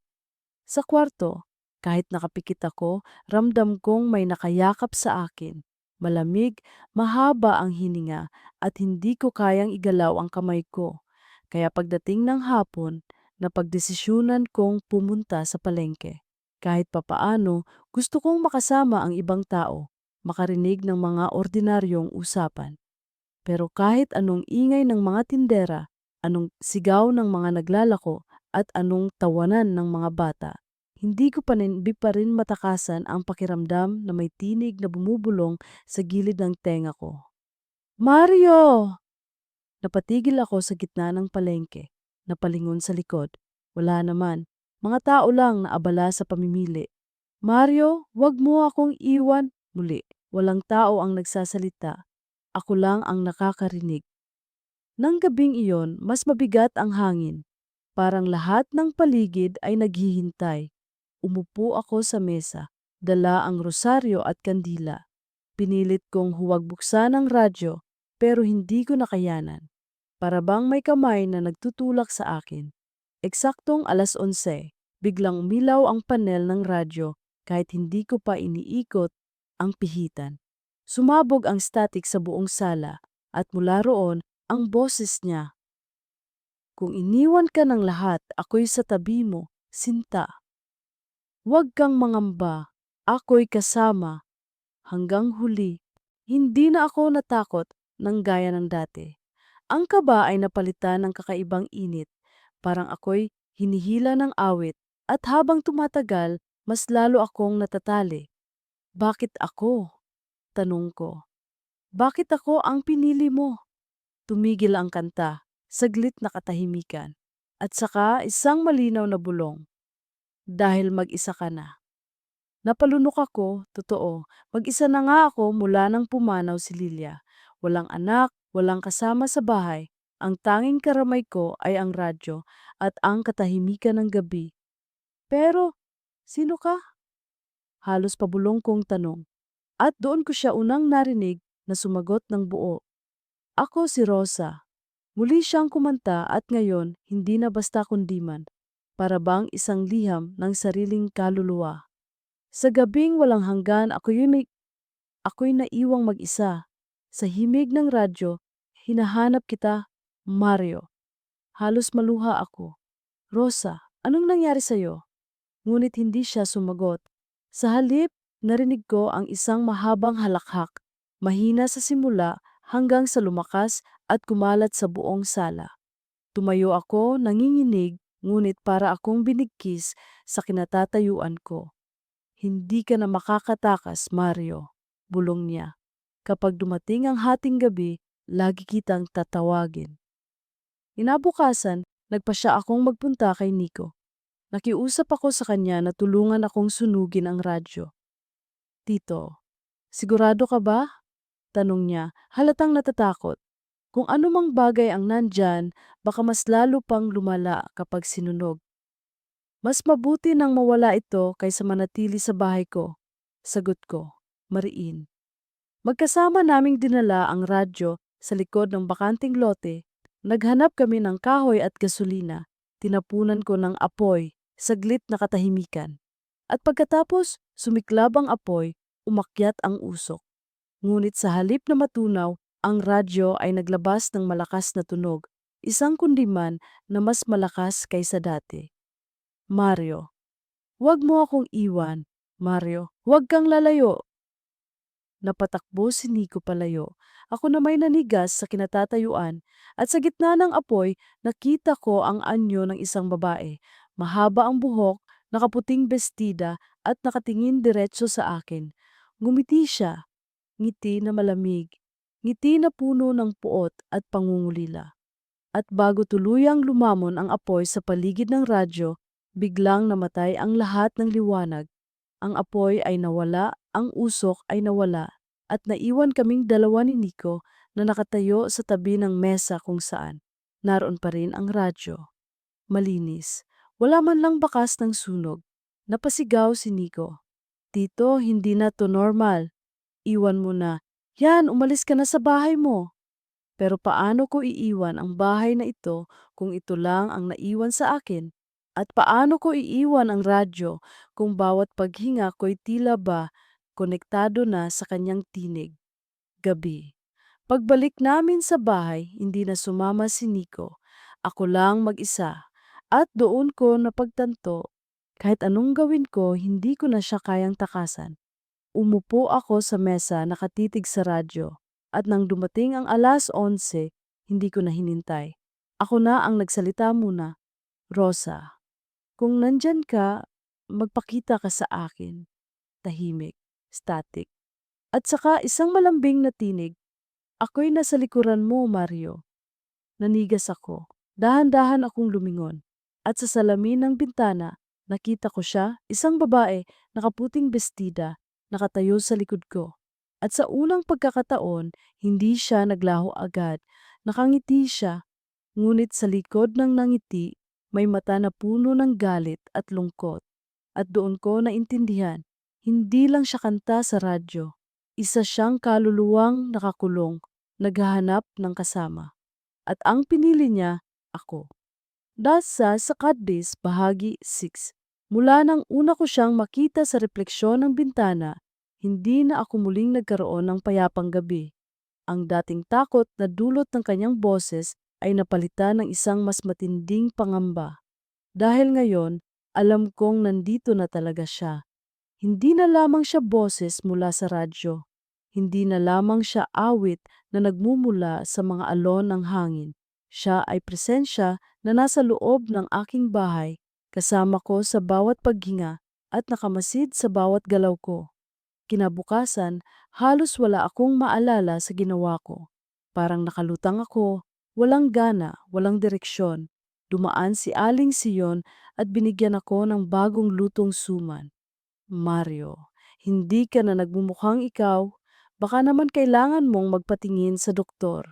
Sa kwarto, kahit nakapikit ako, ramdam kong may nakayakap sa akin. Malamig, mahaba ang hininga at hindi ko kayang igalaw ang kamay ko. Kaya pagdating ng hapon, napagdesisyunan kong pumunta sa palengke. Kahit papaano, gusto kong makasama ang ibang tao, makarinig ng mga ordinaryong usapan. Pero kahit anong ingay ng mga tindera, anong sigaw ng mga naglalako, at anong tawanan ng mga bata, hindi ko di pa rin matakasan ang pakiramdam na may tinig na bumubulong sa gilid ng tenga ko. Mario! Napatigil ako sa gitna ng palengke, napalingon sa likod. Wala naman. Mga tao lang na abala sa pamimili. Mario, wag mo akong iwan. Muli, walang tao ang nagsasalita. Ako lang ang nakakarinig. Nang gabing iyon, mas mabigat ang hangin. Parang lahat ng paligid ay naghihintay. Umupo ako sa mesa, dala ang rosaryo at kandila. Pinilit kong huwag buksan ang radyo, pero hindi ko nakayanan. Para bang may kamay na nagtutulak sa akin. Eksaktong 11:00, biglang umilaw ang panel ng radyo kahit hindi ko pa iniikot ang pihitan. Sumabog ang static sa buong sala at mula roon ang boses niya. Kung iniwan ka ng lahat, ako'y sa tabi mo, Sinta. Huwag kang mangamba, ako'y kasama. Hanggang huli, hindi na ako natakot ng gaya ng dati. Ang kaba ay napalitan ng kakaibang init, parang ako'y hinihila ng awit at habang tumatagal, mas lalo akong natatali. Bakit ako? Tanong ko. Bakit ako ang pinili mo? Tumigil ang kanta, saglit na katahimikan. At saka isang malinaw na bulong. Dahil mag-isa ka na. Napalunok ako, totoo. Mag-isa na nga ako mula nang pumanaw si Lilia. Walang anak, walang kasama sa bahay. Ang tanging karamay ko ay ang radyo at ang katahimikan ng gabi. Pero, sino ka? Halos pabulong kong tanong. At doon ko siya unang narinig na sumagot ng buo. Ako si Rosa. Muli siyang kumanta at ngayon hindi na basta kundiman. Para bang isang liham ng sariling kaluluwa. Sa gabing walang hanggan ako'y naiwang mag-isa. Sa himig ng radyo, hinahanap kita, Mario. Halos maluha ako. Rosa, anong nangyari sa'yo? Ngunit hindi siya sumagot. Sa halip, narinig ko ang isang mahabang halakhak, mahina sa simula hanggang sa lumakas at kumalat sa buong sala. Tumayo ako, nanginginig, ngunit para akong binigkis sa kinatatayuan ko. Hindi ka na makakatakas, Mario, bulong niya. Kapag dumating ang hating gabi, lagi kitang tatawagin. Inabukasan, nagpasya akong magpunta kay Nico. Nakiusap ako sa kanya na tulungan akong sunugin ang radyo. Tito, sigurado ka ba? Tanong niya, halatang natatakot. Kung anumang bagay ang nandyan, baka mas lalo pang lumala kapag sinunog. Mas mabuti nang mawala ito kaysa manatili sa bahay ko. Sagot ko, mariin. Magkasama naming dinala ang radyo sa likod ng bakanting lote. Naghanap kami ng kahoy at gasolina. Tinapunan ko ng apoy, saglit na katahimikan. At pagkatapos, sumiklab ang apoy, umakyat ang usok. Ngunit sa halip na matunaw, ang radyo ay naglabas ng malakas na tunog, isang kundiman na mas malakas kaysa dati. Mario, huwag mo akong iwan. Mario, huwag kang lalayo. Napatakbo si Nico palayo. Ako na may nanigas sa kinatatayuan at sa gitna ng apoy nakita ko ang anyo ng isang babae. Mahaba ang buhok, nakaputing bestida at nakatingin diretso sa akin. Ngumiti siya, ngiti na malamig, ngiti na puno ng puot at pangungulila. At bago tuluyang lumamon ang apoy sa paligid ng radyo, biglang namatay ang lahat ng liwanag. Ang apoy ay nawala, ang usok ay nawala, at naiwan kaming dalawa ni Nico na nakatayo sa tabi ng mesa kung saan. Naroon pa rin ang radyo. Malinis. Wala man lang bakas ng sunog. Napasigaw si Nico. Tito, hindi na to normal. Iwan mo na. Yan, umalis ka na sa bahay mo. Pero paano ko iiwan ang bahay na ito kung ito lang ang naiwan sa akin? At paano ko iiwan ang radyo kung bawat paghinga ko'y tila ba konektado na sa kanyang tinig? Gabi. Pagbalik namin sa bahay, hindi na sumama si Nico. Ako lang mag-isa. At doon ko napagtanto, kahit anong gawin ko, hindi ko na siya kayang takasan. Umupo ako sa mesa nakatitig sa radyo. At nang dumating ang 11:00, hindi ko na hinintay. Ako na ang nagsalita muna. Rosa, kung nandyan ka, magpakita ka sa akin. Tahimik, static. At saka isang malambing na tinig, ako'y nasa likuran mo, Mario. Nanigas ako. Dahan-dahan akong lumingon. At sa salamin ng bintana, nakita ko siya, isang babae, nakaputing bestida, nakatayo sa likod ko. At sa unang pagkakataon, hindi siya naglaho agad. Nakangiti siya, ngunit sa likod ng nangiti, may mata na puno ng galit at lungkot. At doon ko naintindihan, hindi lang siya kanta sa radyo. Isa siyang kaluluwang nakakulong, naghahanap ng kasama. At ang pinili niya, ako. Sa Kadis, bahagi 6. Mula nang una ko siyang makita sa refleksyon ng bintana, hindi na ako muling nagkaroon ng payapang gabi. Ang dating takot na dulot ng kanyang boses ay napalitan ng isang mas matinding pangamba. Dahil ngayon, alam kong nandito na talaga siya. Hindi na lamang siya boses mula sa radyo. Hindi na lamang siya awit na nagmumula sa mga alon ng hangin. Siya ay presensya na nasa loob ng aking bahay, kasama ko sa bawat paghinga at nakamasid sa bawat galaw ko. Kinabukasan, halos wala akong maalala sa ginawa ko. Parang nakalutang ako, walang gana, walang direksyon. Dumaan si Aling Siyon at binigyan ako ng bagong lutong suman. Mario, hindi ka na nagmumukhang ikaw. Baka naman kailangan mong magpatingin sa doktor.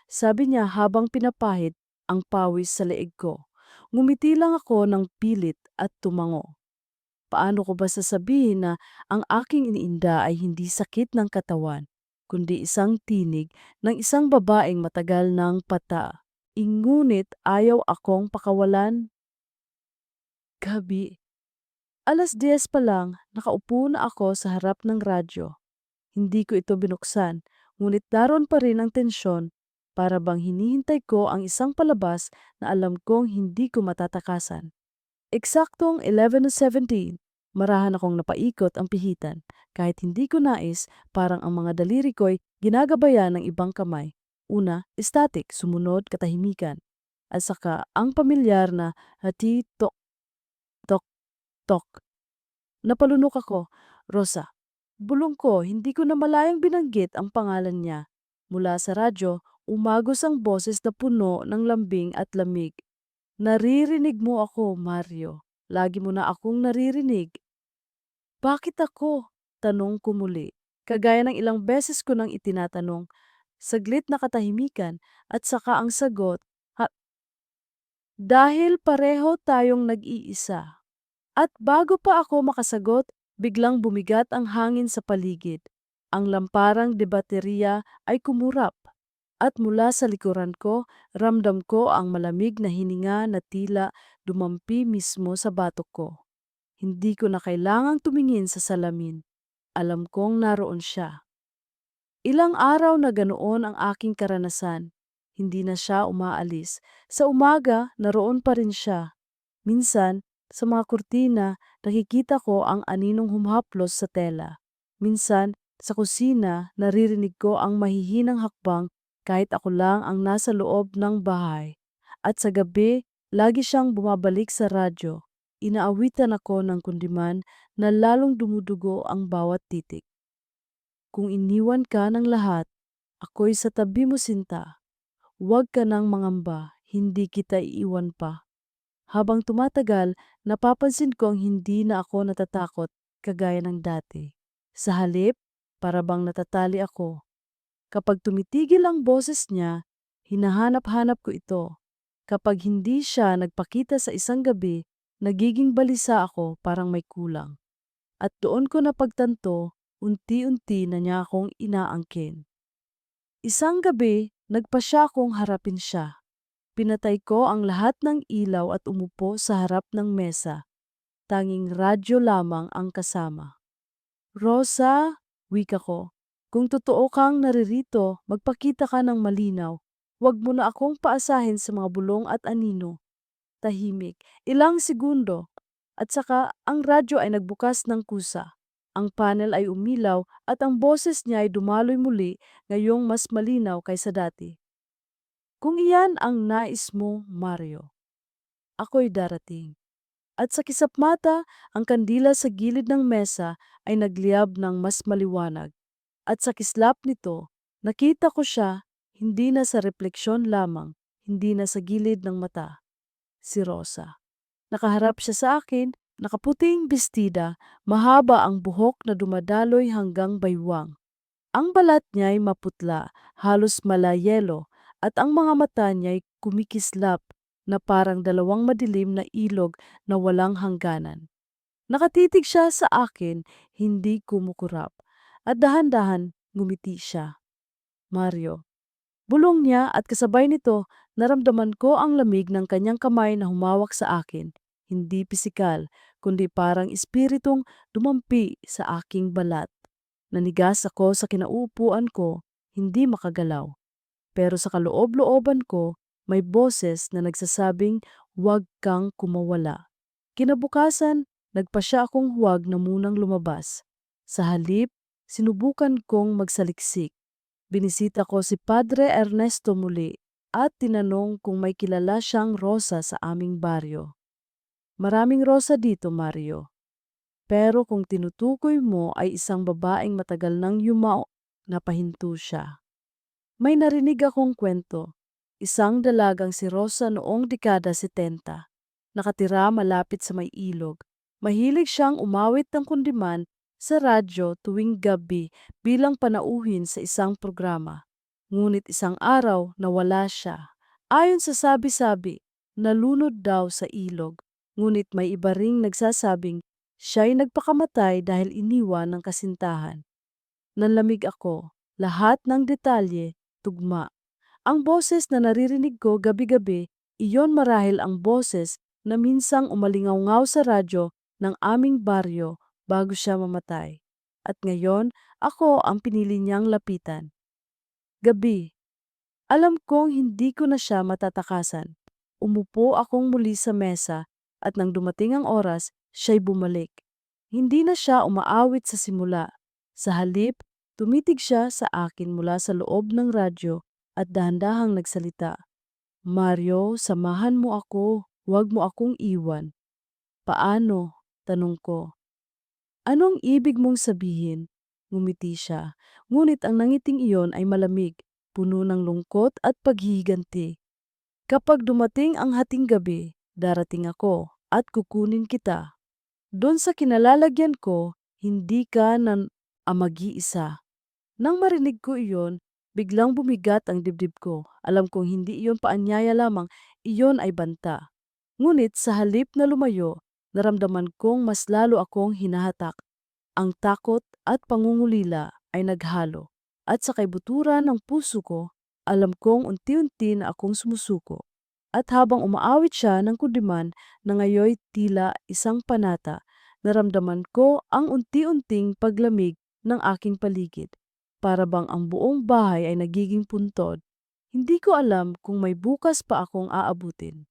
Sabi niya habang pinapahid ang pawis sa leeg ko. Ngumiti lang ako ng pilit at tumango. Paano ko ba sasabihin na ang aking iniinda ay hindi sakit ng katawan, kundi isang tinig ng isang babaeng matagal ng pata. Ngunit ayaw akong pakawalan. Gabi. 10:00 pa lang, nakaupo na ako sa harap ng radyo. Hindi ko ito binuksan, ngunit daron pa rin ang tensyon, para bang hinihintay ko ang isang palabas na alam kong hindi ko matatakasan. Eksaktong 11:17, marahan akong napaikot ang pihitan. Kahit hindi ko nais, parang ang mga daliri ko'y ginagabayan ng ibang kamay. Una, static, sumunod katahimikan. At saka ang pamilyar na hati tok tok tok. Napalunok ako. Rosa. Bulong ko, hindi ko na malayang binanggit ang pangalan niya. Mula sa radyo, umagos ang boses na puno ng lambing at lamig. Naririnig mo ako, Mario. Lagi mo na akong naririnig. Bakit ako? Tanong ko muli. Kagaya ng ilang beses ko nang itinatanong. Saglit na katahimikan at saka ang sagot, dahil pareho tayong nag-iisa. At bago pa ako makasagot, biglang bumigat ang hangin sa paligid. Ang lamparang de baterya ay kumurap. At mula sa likuran ko, ramdam ko ang malamig na hininga na tila dumampi mismo sa batok ko. Hindi ko na kailangang tumingin sa salamin. Alam kong naroon siya. Ilang araw na ganoon ang aking karanasan. Hindi na siya umaalis. Sa umaga, naroon pa rin siya. Minsan, sa mga kurtina, nakikita ko ang aninong humhaplos sa tela. Minsan, sa kusina, naririnig ko ang mahihinang hakbang kahit ako lang ang nasa loob ng bahay. At sa gabi, lagi siyang bumabalik sa radyo. Inaawitan ako ng kundiman na lalong dumudugo ang bawat titik. Kung iniwan ka ng lahat, ako'y sa tabi mo sinta. Huwag ka nang mangamba, hindi kita iiwan pa. Habang tumatagal, napapansin kong hindi na ako natatakot kagaya ng dati. Sa halip, para bang natatali ako. Kapag tumitigil ang boses niya, hinahanap-hanap ko ito. Kapag hindi siya nagpakita sa isang gabi, nagiging balisa ako parang may kulang. At doon ko napagtanto, unti-unti na niya akong inaangkin. Isang gabi, nagpasya akong harapin siya. Pinatay ko ang lahat ng ilaw at umupo sa harap ng mesa. Tanging radyo lamang ang kasama. Rosa, wika ko, kung totoo kang naririto, magpakita ka ng malinaw. Huwag mo na akong paasahin sa mga bulong at anino. Tahimik, ilang segundo, at saka ang radyo ay nagbukas ng kusa. Ang panel ay umilaw at ang boses niya ay dumaloy muli, ngayong mas malinaw kaysa dati. Kung iyan ang nais mo, Mario, ako'y darating. At sa kisap mata, ang kandila sa gilid ng mesa ay nagliyab ng mas maliwanag. At sa kislap nito, nakita ko siya, hindi na sa refleksyon lamang, hindi na sa gilid ng mata. Si Rosa. Nakaharap siya sa akin, nakaputing bestida, mahaba ang buhok na dumadaloy hanggang baywang. Ang balat niya'y maputla, halos malayelo, at ang mga mata niya'y kumikislap na parang dalawang madilim na ilog na walang hangganan. Nakatitig siya sa akin, hindi kumukurap, at dahan-dahan ngumiti siya. Mario. Bulong niya at kasabay nito, naramdaman ko ang lamig ng kanyang kamay na humawak sa akin. Hindi pisikal, kundi parang espiritong dumampi sa aking balat. Nanigas ako sa kinauupuan ko, hindi makagalaw. Pero sa kaloob-looban ko, may boses na nagsasabing, "Huwag kang kumawala." Kinabukasan, nagpasya akong huwag na munang lumabas. Sa halip, sinubukan kong magsaliksik. Binisita ko si Padre Ernesto muli at tinanong kung may kilala siyang Rosa sa aming baryo. Maraming Rosa dito, Mario. Pero kung tinutukoy mo ay isang babaeng matagal nang yumao, napahinto siya. May narinig akong kwento. Isang dalagang si Rosa noong dekada 70. Nakatira malapit sa may ilog. Mahilig siyang umawit ng kundiman sa radyo tuwing gabi bilang panauhin sa isang programa. Ngunit isang araw nawala siya. Ayon sa sabi-sabi, nalunod daw sa ilog. Ngunit may iba ring nagsasabing siya'y nagpakamatay dahil iniwan ng kasintahan. Nanlamig ako. Lahat ng detalye, tugma. Ang boses na naririnig ko gabi-gabi, iyon marahil ang boses na minsang umalingaw sa radyo ng aming baryo bago siya mamatay. At ngayon, ako ang pinili niyang lapitan. Gabi. Alam kong hindi ko na siya matatakasan. Umupo akong muli sa mesa at nang dumating ang oras, siya'y bumalik. Hindi na siya umaawit sa simula. Sa halip, tumitig siya sa akin mula sa loob ng radyo at dahan-dahang nagsalita. "Mario, samahan mo ako. Huwag mo akong iwan." "Paano?" tanong ko. "Anong ibig mong sabihin?" Ngumiti siya, ngunit ang nangiting iyon ay malamig, puno ng lungkot at paghihiganti. "Kapag dumating ang hating gabi, darating ako at kukunin kita. Doon sa kinalalagyan ko, hindi ka nan mag-iisa." Nang marinig ko iyon, biglang bumigat ang dibdib ko. Alam kong hindi iyon paanyaya lamang, iyon ay banta. Ngunit sa halip na lumayo, naramdaman kong mas lalo akong hinahatak. Ang takot at pangungulila ay naghalo. At sa kaibuturan ng puso ko, alam kong unti-unti na akong sumusuko. At habang umaawit siya ng kundiman na ngayoy tila isang panata, naramdaman ko ang unti-unting paglamig ng aking paligid. Para bang ang buong bahay ay nagiging puntod. Hindi ko alam kung may bukas pa akong aabutin.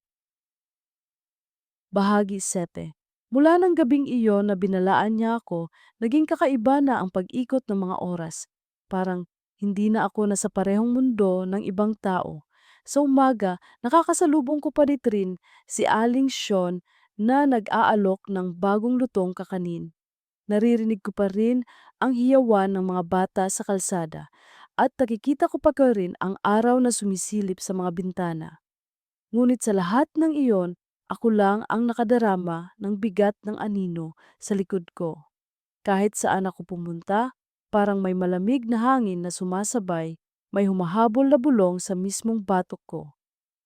Bahagi 7. Mula ng gabing iyon na binalaan niya ako, naging kakaiba na ang pag-ikot ng mga oras. Parang hindi na ako nasa parehong mundo ng ibang tao. Sa umaga, nakakasalubong ko pa rin si Aling Sean na nag-aalok ng bagong lutong kakanin. Naririnig ko pa rin ang hiyawan ng mga bata sa kalsada at nakikita ko pa rin ang araw na sumisilip sa mga bintana. Ngunit sa lahat ng iyon, ako lang ang nakadarama ng bigat ng anino sa likod ko. Kahit saan ako pumunta, parang may malamig na hangin na sumasabay, may humahabol na bulong sa mismong batok ko.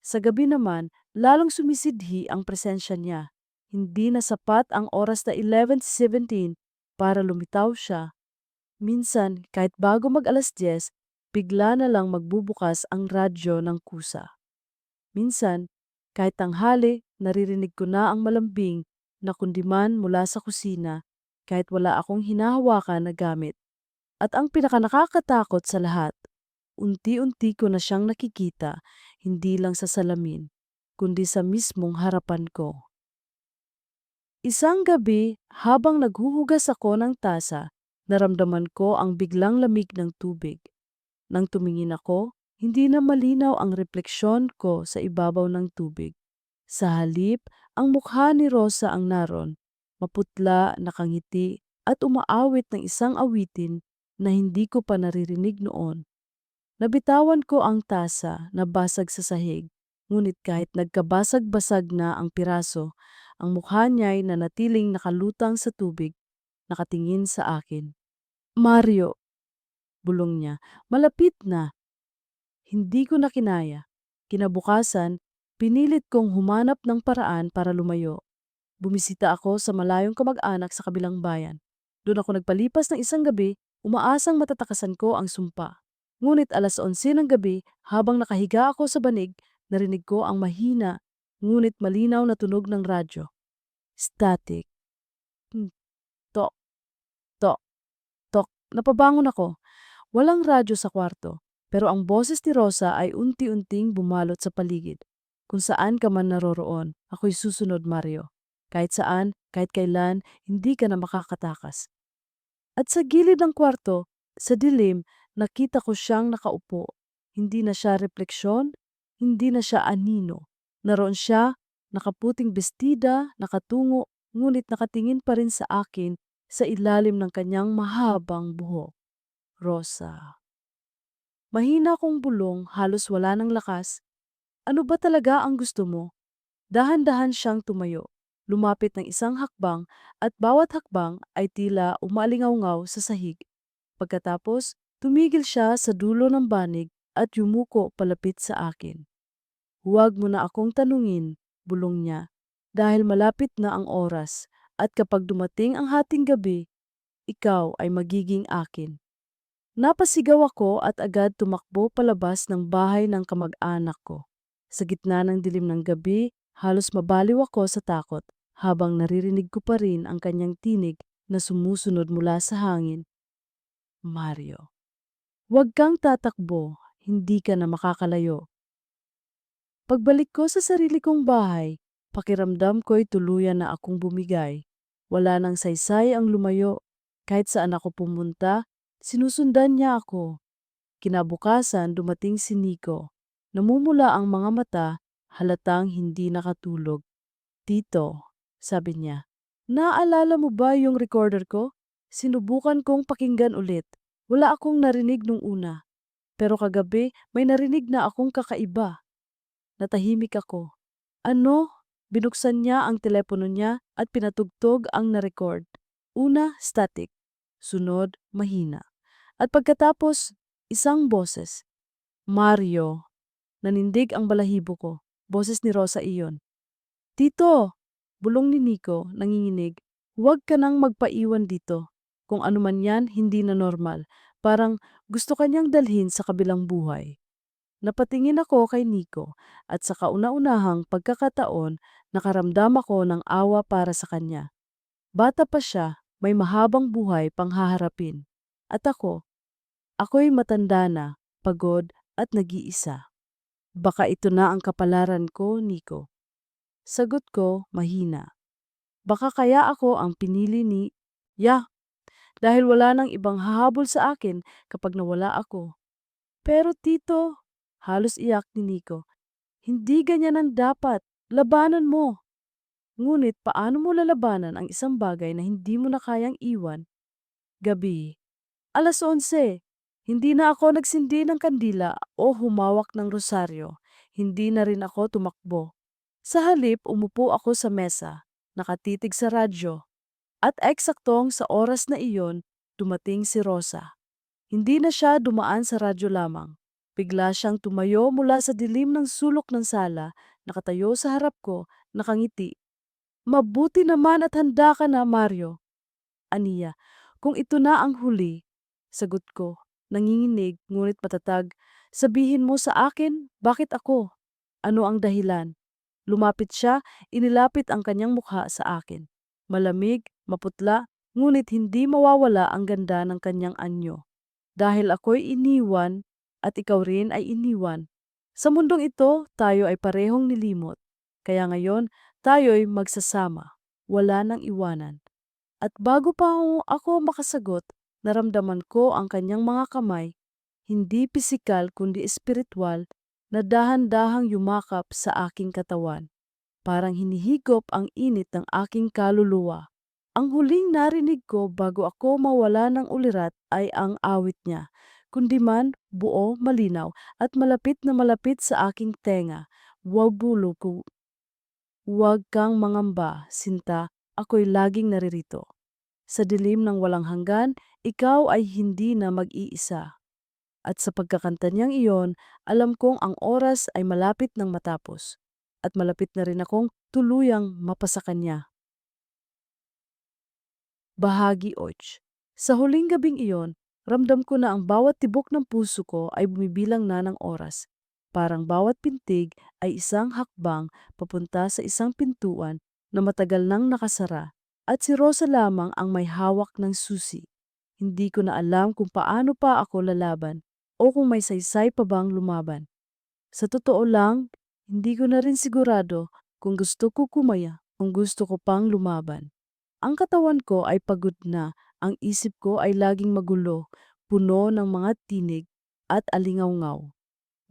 Sa gabi naman, lalong sumisidhi ang presensya niya. Hindi na sapat ang oras na 11:17 para lumitaw siya. Minsan, kahit bago mag-10:00, bigla na lang magbubukas ang radyo ng kusa. Minsan, kahit tanghali, naririnig ko na ang malambing na kundiman mula sa kusina kahit wala akong hinahawakan na gamit. At ang pinakanakakatakot sa lahat, unti-unti ko na siyang nakikita, hindi lang sa salamin, kundi sa mismong harapan ko. Isang gabi, habang naghuhugas ako ng tasa, naramdaman ko ang biglang lamig ng tubig. Nang tumingin ako, hindi na malinaw ang refleksyon ko sa ibabaw ng tubig. Sa halip, ang mukha ni Rosa ang naroon, maputla, nakangiti, at umaawit ng isang awitin na hindi ko pa naririnig noon. Nabitawan ko ang tasa na basag sa sahig, ngunit kahit nagkabasag-basag na ang piraso, ang mukha niya'y nanatiling nakalutang sa tubig, nakatingin sa akin. Mario, bulong niya, malapit na. Hindi ko na kinaya. Kinabukasan, pinilit kong humanap ng paraan para lumayo. Bumisita ako sa malayong kamag-anak sa kabilang bayan. Doon ako nagpalipas ng isang gabi, umaasang matatakasan ko ang sumpa. Ngunit 11:00 ng gabi, habang nakahiga ako sa banig, narinig ko ang mahina, ngunit malinaw na tunog ng radyo. Static. Hmm, Tok, tok, tok. Napabangon ako. Walang radyo sa kwarto, pero ang boses ni Rosa ay unti-unting bumalot sa paligid. Kung saan ka man naroroon, ako'y susunod, Mario. Kahit saan, kahit kailan, hindi ka na makakatakas. At sa gilid ng kwarto, sa dilim, nakita ko siyang nakaupo. Hindi na siya refleksyon, hindi na siya anino. Naroon siya, nakaputing bestida, nakatungo, ngunit nakatingin pa rin sa akin sa ilalim ng kanyang mahabang buhok. Rosa. Mahina kong bulong, halos wala ng lakas. Ano ba talaga ang gusto mo? Dahan-dahan siyang tumayo. Lumapit ng isang hakbang at bawat hakbang ay tila umalingaw sa sahig. Pagkatapos, tumigil siya sa dulo ng banig at yumuko palapit sa akin. Huwag mo na akong tanungin, bulong niya, dahil malapit na ang oras at kapag dumating ang hating gabi, ikaw ay magiging akin. Napasigaw ako at agad tumakbo palabas ng bahay ng kamag-anak ko. Sa gitna ng dilim ng gabi, halos mabaliw ako sa takot habang naririnig ko pa rin ang kanyang tinig na sumusunod mula sa hangin. Mario, huwag kang tatakbo, hindi ka na makakalayo. Pagbalik ko sa sarili kong bahay, pakiramdam ko'y tuluyan na akong bumigay. Wala nang saysay ang lumayo. Kahit saan ako pumunta, sinusundan niya ako. Kinabukasan dumating si Nico. Namumula ang mga mata, halatang hindi nakatulog. Tito, sabi niya, naalala mo ba yung recorder ko? Sinubukan kong pakinggan ulit. Wala akong narinig nung una. Pero kagabi may narinig na akong kakaiba. Natahimik ako. Ano? Binuksan niya ang telepono niya at pinatugtog ang na-record. Una, static. Sunod, mahina. At pagkatapos, isang boses. Mario. Nanindig ang balahibo ko. Boses ni Rosa iyon. Tito! Bulong ni Nico, nanginginig. Huwag ka nang magpaiwan dito. Kung ano man yan, hindi na normal. Parang gusto kanyang dalhin sa kabilang buhay. Napatingin ako kay Nico at sa kauna-unahang pagkakataon nakaramdam ako ng awa para sa kanya. Bata pa siya, may mahabang buhay pang haharapin. At ako'y matanda na, pagod at nag-iisa. Baka ito na ang kapalaran ko, Nico. Sagot ko, mahina. Baka kaya ako ang pinili ni... dahil wala nang ibang hahabol sa akin kapag nawala ako. Pero tito, halos iyak ni Nico, hindi ganyan ang dapat. Labanan mo. Ngunit paano mo lalabanan ang isang bagay na hindi mo na kayang iwan? Gabi. 11:00. Hindi na ako nagsindi ng kandila o humawak ng rosaryo. Hindi na rin ako tumakbo. Sa halip, umupo ako sa mesa, nakatitig sa radyo. At eksaktong sa oras na iyon, dumating si Rosa. Hindi na siya dumaan sa radyo lamang. Bigla siyang tumayo mula sa dilim ng sulok ng sala, nakatayo sa harap ko, nakangiti. Mabuti naman at handa ka na, Mario. Aniya, kung ito na ang huli, sagot ko, nanginginig ngunit matatag, sabihin mo sa akin, bakit ako? Ano ang dahilan? Lumapit siya, inilapit ang kanyang mukha sa akin. Malamig, maputla, ngunit hindi mawawala ang ganda ng kanyang anyo. Dahil ako'y iniwan at ikaw rin ay iniwan. Sa mundong ito, tayo ay parehong nilimot. Kaya ngayon, tayo'y magsasama. wala nang iwanan. At bago pa ako makasagot, naramdaman ko ang kanyang mga kamay, hindi pisikal kundi espiritual, na dahan-dahang yumakap sa aking katawan. Parang hinihigop ang init ng aking kaluluwa. Ang huling narinig ko bago ako mawala ng ulirat ay ang awit niya, kundi man buo, malinaw at malapit na malapit sa aking tenga. Wabulo ko, huwag kang mangamba, Sinta, ako'y laging naririto. Sa dilim ng walang hanggan, ikaw ay hindi na mag-iisa. At sa pagkakanta niyang iyon, alam kong ang oras ay malapit ng matapos. At malapit na rin akong tuluyang mapasa kanya. Bahagi 8. Sa huling gabing iyon, ramdam ko na ang bawat tibok ng puso ko ay bumibilang na ng oras. Parang bawat pintig ay isang hakbang papunta sa isang pintuan na matagal nang nakasara at si Rosa lamang ang may hawak ng susi. Hindi ko na alam kung paano pa ako lalaban o kung may saysay pa bang lumaban. Sa totoo lang, hindi ko na rin sigurado kung gusto ko kung gusto ko pang lumaban. Ang katawan ko ay pagod na, ang isip ko ay laging magulo, puno ng mga tinig at alingawngaw.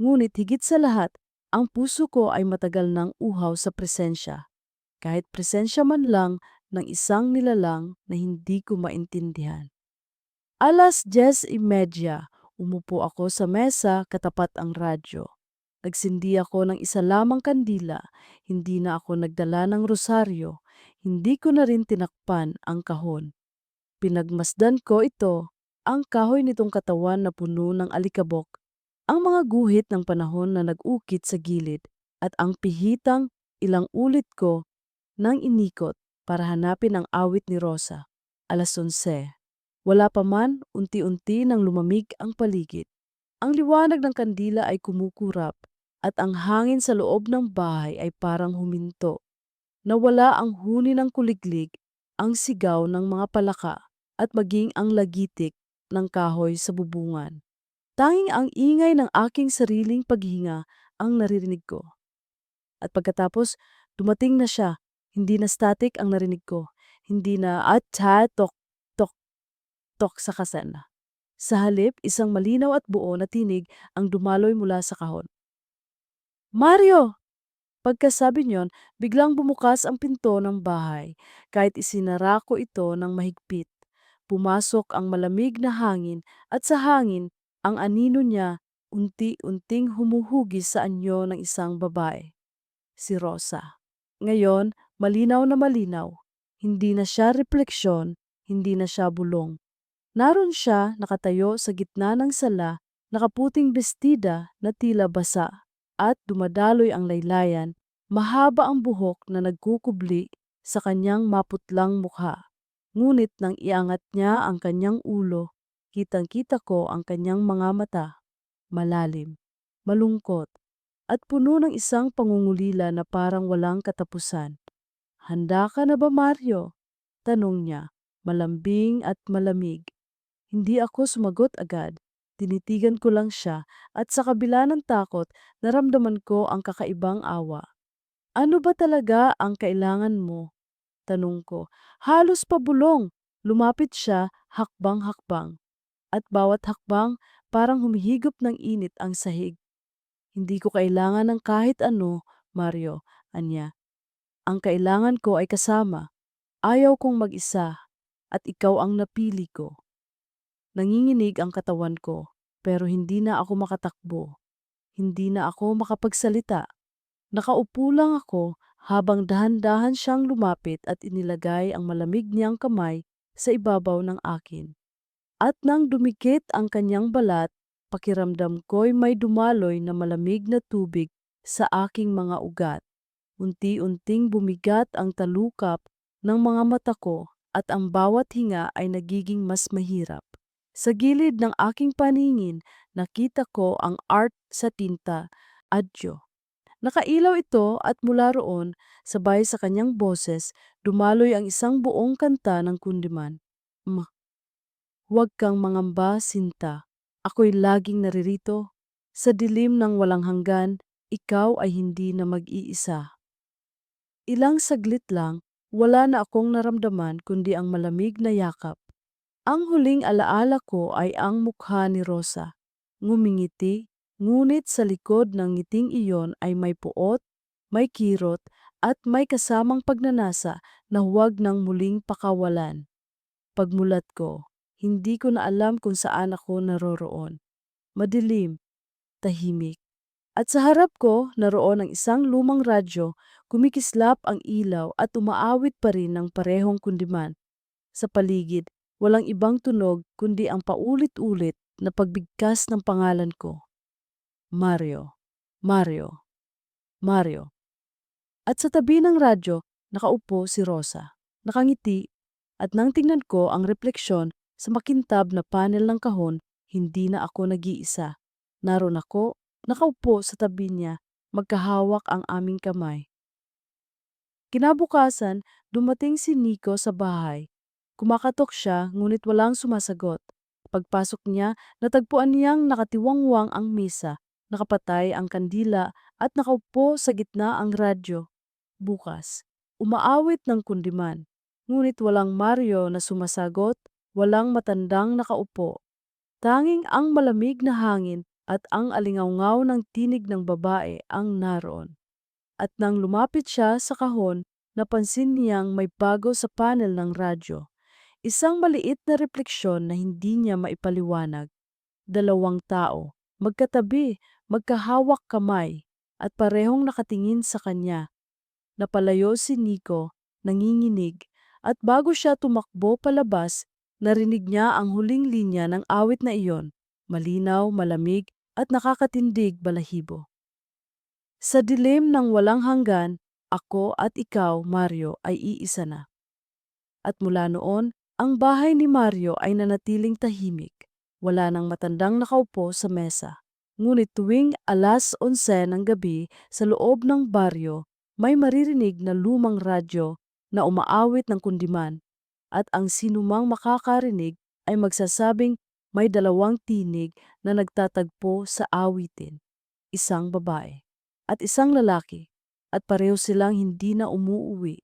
Ngunit higit sa lahat, ang puso ko ay matagal nang uhaw sa presensya. Kahit presensya man lang ng isang nilalang na hindi ko maintindihan. 10:30, umupo ako sa mesa katapat ang radyo. Nagsindi ako ng isa lamang kandila, hindi na ako nagdala ng rosaryo, hindi ko na rin tinakpan ang kahon. Pinagmasdan ko ito, ang kahoy nitong katawan na puno ng alikabok, ang mga guhit ng panahon na nag-ukit sa gilid, at ang pihitang ilang ulit ko nang inikot para hanapin ang awit ni Rosa. 11:00. Wala pa man, unti-unti nang lumamig ang paligid. Ang liwanag ng kandila ay kumukurap at ang hangin sa loob ng bahay ay parang huminto. Nawala ang huni ng kuliglig, ang sigaw ng mga palaka at maging ang lagitik ng kahoy sa bubungan. Tanging ang ingay ng aking sariling paghinga ang naririnig ko. At pagkatapos, dumating na siya. Hindi na static ang narinig ko. Hindi na tok tok tok sa kasana. Sa halip, isang malinaw at buo na tinig ang dumaloy mula sa kahon. Mario! Pagkasabi niyon, biglang bumukas ang pinto ng bahay. Kahit isinara ko ito ng mahigpit. Pumasok ang malamig na hangin at sa hangin, ang anino niya unti-unting humuhugis sa anyo ng isang babae. Si Rosa. Ngayon, malinaw na malinaw. Hindi na siya refleksyon, hindi na siya bulong. Naroon siya nakatayo sa gitna ng sala, nakaputing bestida na tila basa, at dumadaloy ang laylayan, mahaba ang buhok na nagkukubli sa kanyang maputlang mukha. Ngunit nang iangat niya ang kanyang ulo, kitang-kita ko ang kanyang mga mata, malalim, malungkot, at puno ng isang pangungulila na parang walang katapusan. Handa ka na ba, Mario? Tanong niya, malambing at malamig. Hindi ako sumagot agad. Tinitigan ko lang siya at sa kabila ng takot, naramdaman ko ang kakaibang awa. Ano ba talaga ang kailangan mo? Tanong ko. Halos pabulong. Lumapit siya hakbang-hakbang. At bawat hakbang parang humihigop ng init ang sahig. Hindi ko kailangan ng kahit ano, Mario, anya. Ang kailangan ko ay kasama. Ayaw kong mag-isa at ikaw ang napili ko. Nanginginig ang katawan ko, pero hindi na ako makatakbo. Hindi na ako makapagsalita. Nakaupo lang ako habang dahan-dahan siyang lumapit at inilagay ang malamig niyang kamay sa ibabaw ng akin. At nang dumikit ang kanyang balat, pakiramdam ko'y may dumaloy na malamig na tubig sa aking mga ugat. Unti-unting bumigat ang talukap ng mga mata ko at ang bawat hinga ay nagiging mas mahirap. Sa gilid ng aking paningin, nakita ko ang art sa tinta, adyo. Nakailaw ito at mula roon, sabay sa kanyang boses, dumaloy ang isang buong kanta ng kundiman. Huwag kang mangamba, Sinta. Ako'y laging naririto. Sa dilim ng walang hanggan, ikaw ay hindi na mag-iisa. Ilang saglit lang, Wala na akong naramdaman kundi ang malamig na yakap. Ang huling alaala ko ay ang mukha ni Rosa. Ngumingiti, ngunit sa likod ng ngiting iyon ay may puot, may kirot, at may kasamang pagnanasa na huwag nang muling pakawalan. Pagmulat ko, hindi ko na alam kung saan ako naroroon. Madilim, tahimik. At sa harap ko, naroon ang isang lumang radyo, kumikislap ang ilaw at umaawit pa rin ng parehong kundiman. Sa paligid, walang ibang tunog kundi ang paulit-ulit na pagbigkas ng pangalan ko. Mario, Mario, Mario. At sa tabi ng radyo, nakaupo si Rosa. Nakangiti, at nang tingnan ko ang refleksyon sa makintab na panel ng kahon, hindi na ako nag-iisa. Naroon ako, nakaupo sa tabi niya, magkahawak ang aming kamay. Kinabukasan, dumating si Nico sa bahay. Kumakatok siya ngunit walang sumasagot. Pagpasok niya, natagpuan niyang nakatiwangwang ang mesa, nakapatay ang kandila at nakaupo sa gitna ang radyo. Bukas, umaawit ng kundiman. Ngunit walang Mario na sumasagot, walang matandang nakaupo. Tanging ang malamig na hangin at ang alingawngaw ng tinig ng babae ang naroon. At nang lumapit siya sa kahon, napansin niyang may bago sa panel ng radyo. Isang maliit na refleksyon na hindi niya maipaliwanag. Dalawang tao, magkatabi, magkahawak kamay, at parehong nakatingin sa kanya. Napalayo si Nico, nanginginig, at bago siya tumakbo palabas, narinig niya ang huling linya ng awit na iyon, malinaw, malamig, at nakakatindig balahibo. Sa dilim ng walang hanggan, ako at ikaw, Mario, ay iisa na. At mula noon, ang bahay ni Mario ay nanatiling tahimik. Wala nang matandang nakaupo sa mesa. Ngunit tuwing 11:00 ng gabi sa loob ng baryo, may maririnig na lumang radyo na umaawit ng kundiman. At ang sinumang makakarinig ay magsasabing may dalawang tinig na nagtatagpo sa awitin. Isang babae at isang lalaki, at pareho silang hindi na umuuwi.